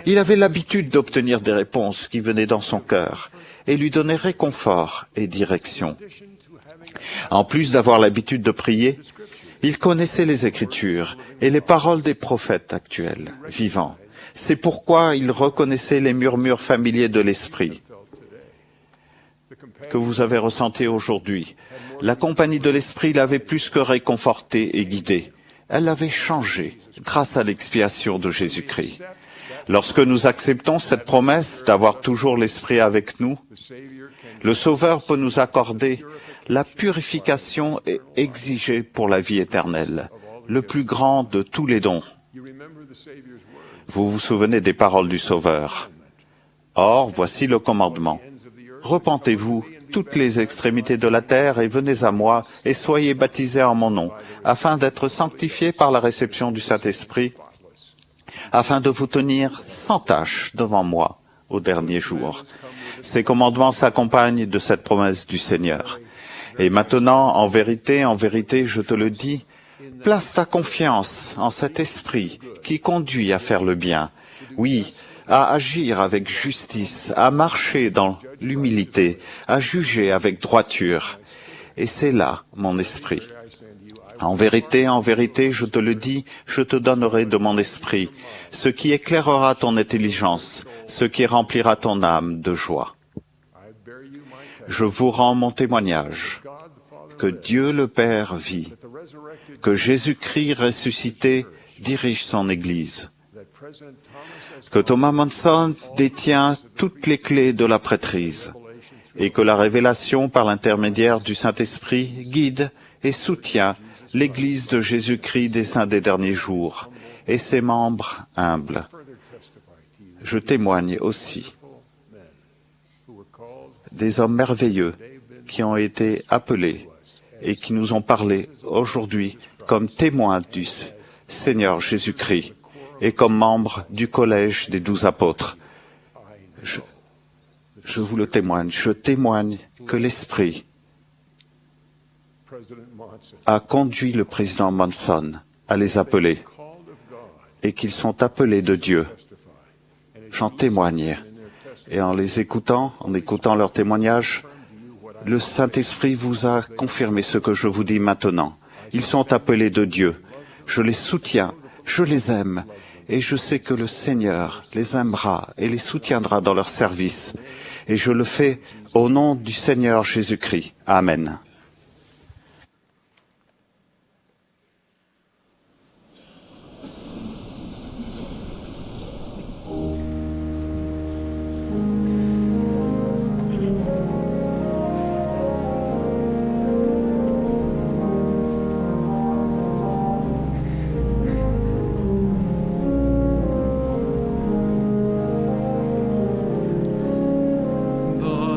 S4: Il avait l'habitude d'obtenir des réponses qui venaient dans son cœur, et lui donner réconfort et direction. En plus d'avoir l'habitude de prier, il connaissait les Écritures et les paroles des prophètes actuels, vivants. C'est pourquoi il reconnaissait les murmures familiers de l'Esprit que vous avez ressenti aujourd'hui. La compagnie de l'Esprit l'avait plus que réconforté et guidé. Elle l'avait changé grâce à l'expiation de Jésus-Christ. Lorsque nous acceptons cette promesse d'avoir toujours l'Esprit avec nous, le Sauveur peut nous accorder la purification exigée pour la vie éternelle, le plus grand de tous les dons. Vous vous souvenez des paroles du Sauveur. Or, voici le commandement. Repentez-vous, toutes les extrémités de la terre, et venez à moi, et soyez baptisés en mon nom, afin d'être sanctifiés par la réception du Saint-Esprit, afin de vous tenir sans tache devant moi au dernier jour. Ces commandements s'accompagnent de cette promesse du Seigneur. Et maintenant, en vérité, je te le dis, place ta confiance en cet esprit qui conduit à faire le bien. Oui, à agir avec justice, à marcher dans l'humilité, à juger avec droiture. Et c'est là mon esprit. En vérité, je te le dis, je te donnerai de mon esprit, ce qui éclairera ton intelligence, ce qui remplira ton âme de joie. Je vous rends mon témoignage, que Dieu le Père vit, que Jésus-Christ ressuscité dirige son Église, que Thomas Monson détient toutes les clés de la prêtrise, et que la révélation par l'intermédiaire du Saint-Esprit guide et soutient l'Église de Jésus-Christ des saints des derniers jours, et ses membres humbles. Je témoigne aussi des hommes merveilleux qui ont été appelés et qui nous ont parlé aujourd'hui comme témoins du Seigneur Jésus-Christ et comme membres du collège des 12 apôtres. Je vous le témoigne, je témoigne que l'Esprit a conduit le président Monson à les appeler et qu'ils sont appelés de Dieu. J'en témoigne. Et en les écoutant, en écoutant leurs témoignages, le Saint-Esprit vous a confirmé ce que je vous dis maintenant. Ils sont appelés de Dieu. Je les soutiens, je les aime, et je sais que le Seigneur les aimera et les soutiendra dans leur service. Et je le fais au nom du Seigneur Jésus-Christ. Amen.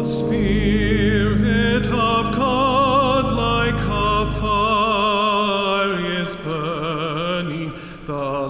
S8: Spirit of God like a fire is burning, the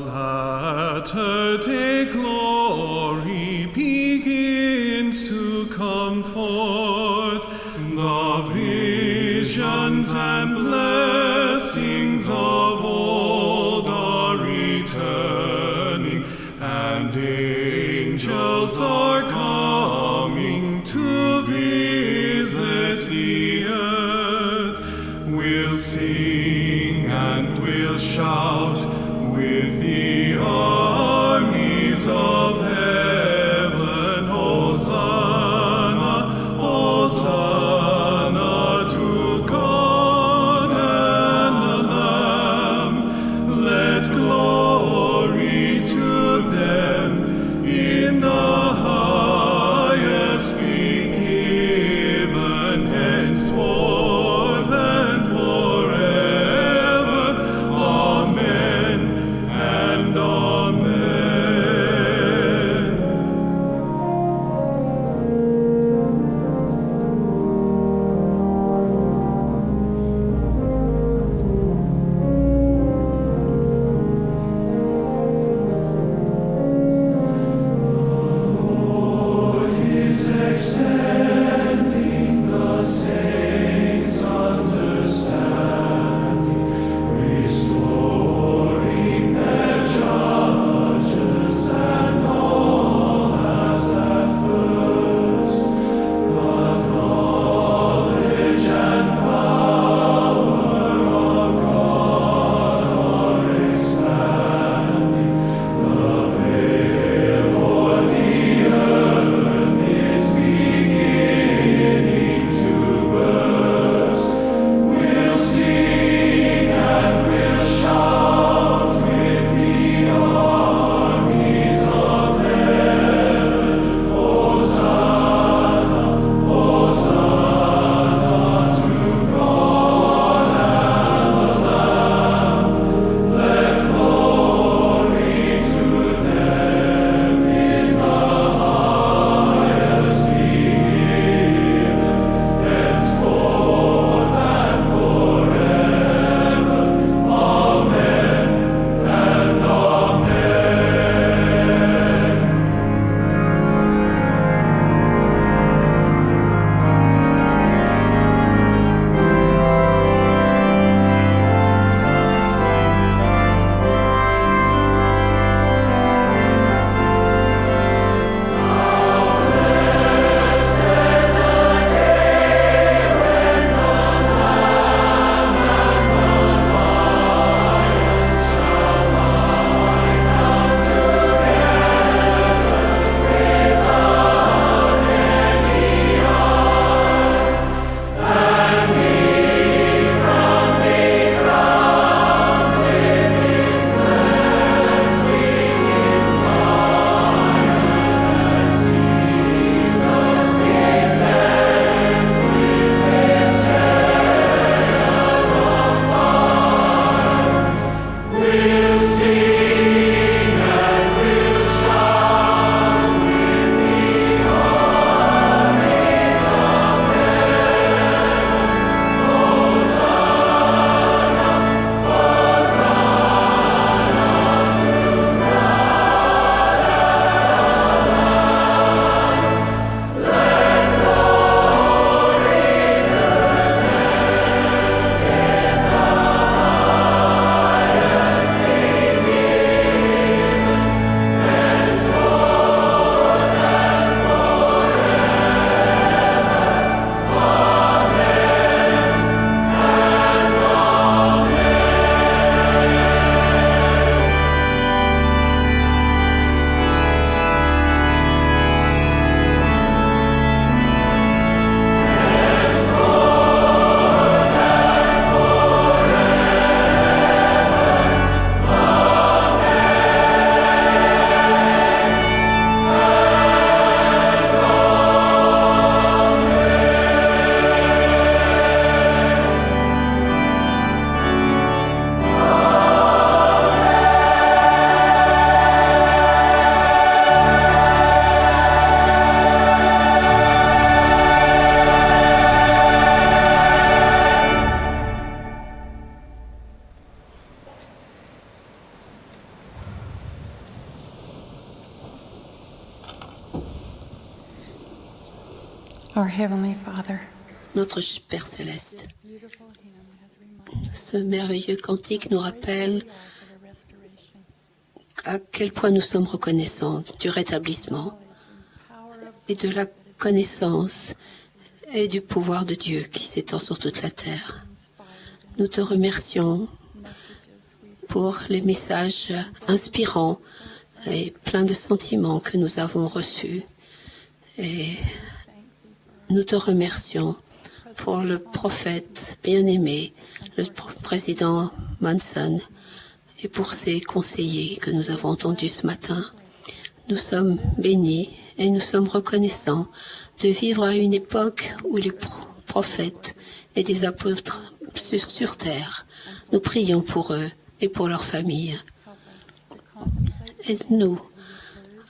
S8: latter-day glory begins to come forth. The visions and blessings of old are returning, and angels are coming to visit the earth. We'll sing and we'll shout with the armies of heaven. Hosanna, Hosanna to God and the Lamb. Let glory to them in the highest be given henceforth and forever. Amen and amen.
S9: Our Heavenly Father,
S10: Notre Père Céleste, ce merveilleux cantique nous rappelle à quel point nous sommes reconnaissants du rétablissement et de la connaissance et du pouvoir de Dieu qui s'étend sur toute la terre. Nous te remercions pour les messages inspirants et pleins de sentiments que nous avons reçus. Et nous te remercions pour le prophète bien-aimé, le président Manson, et pour ses conseillers que nous avons entendus ce matin. Nous sommes bénis et nous sommes reconnaissants de vivre à une époque où les prophètes et des apôtres sur terre. Nous prions pour eux et pour leurs familles. Aide-nous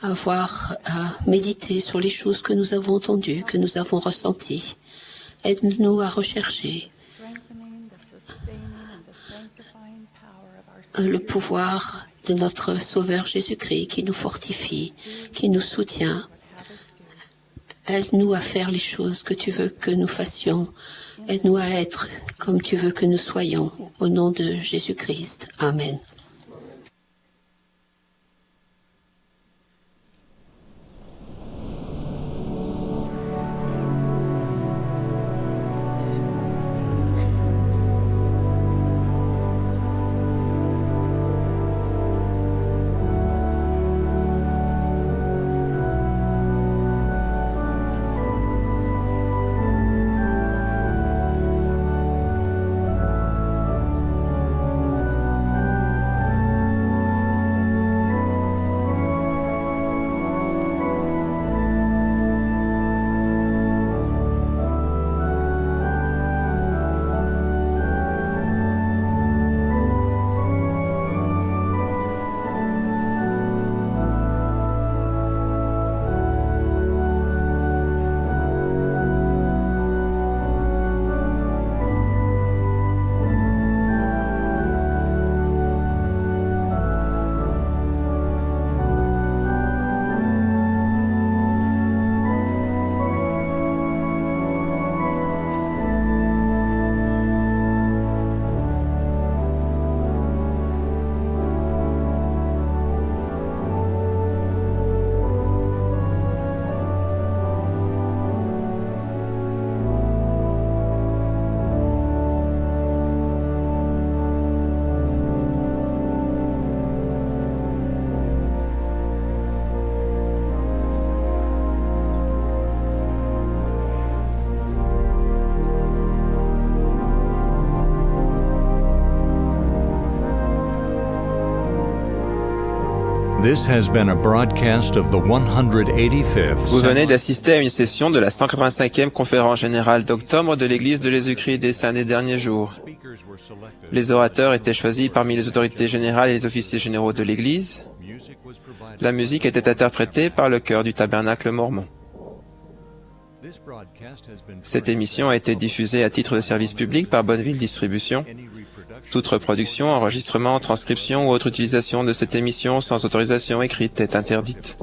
S10: à méditer sur les choses que nous avons entendues, que nous avons ressenties. Aide-nous à rechercher le pouvoir de notre Sauveur Jésus-Christ qui nous fortifie, qui nous soutient. Aide-nous à faire les choses que tu veux que nous fassions. Aide-nous à être comme tu veux que nous soyons. Au nom de Jésus-Christ. Amen.
S1: This has been a broadcast of the 185th.
S2: Vous venez d'assister à une session de la 185e conférence générale d'octobre de l'Église de Jésus-Christ des Saints des derniers jours. Les orateurs étaient choisis parmi les autorités générales et les officiers généraux de l'Église. La musique était interprétée par le chœur du Tabernacle mormon. Cette émission a été diffusée à titre de service public par Bonneville Distribution. Toute reproduction, enregistrement, transcription ou autre utilisation de cette émission sans autorisation écrite est interdite.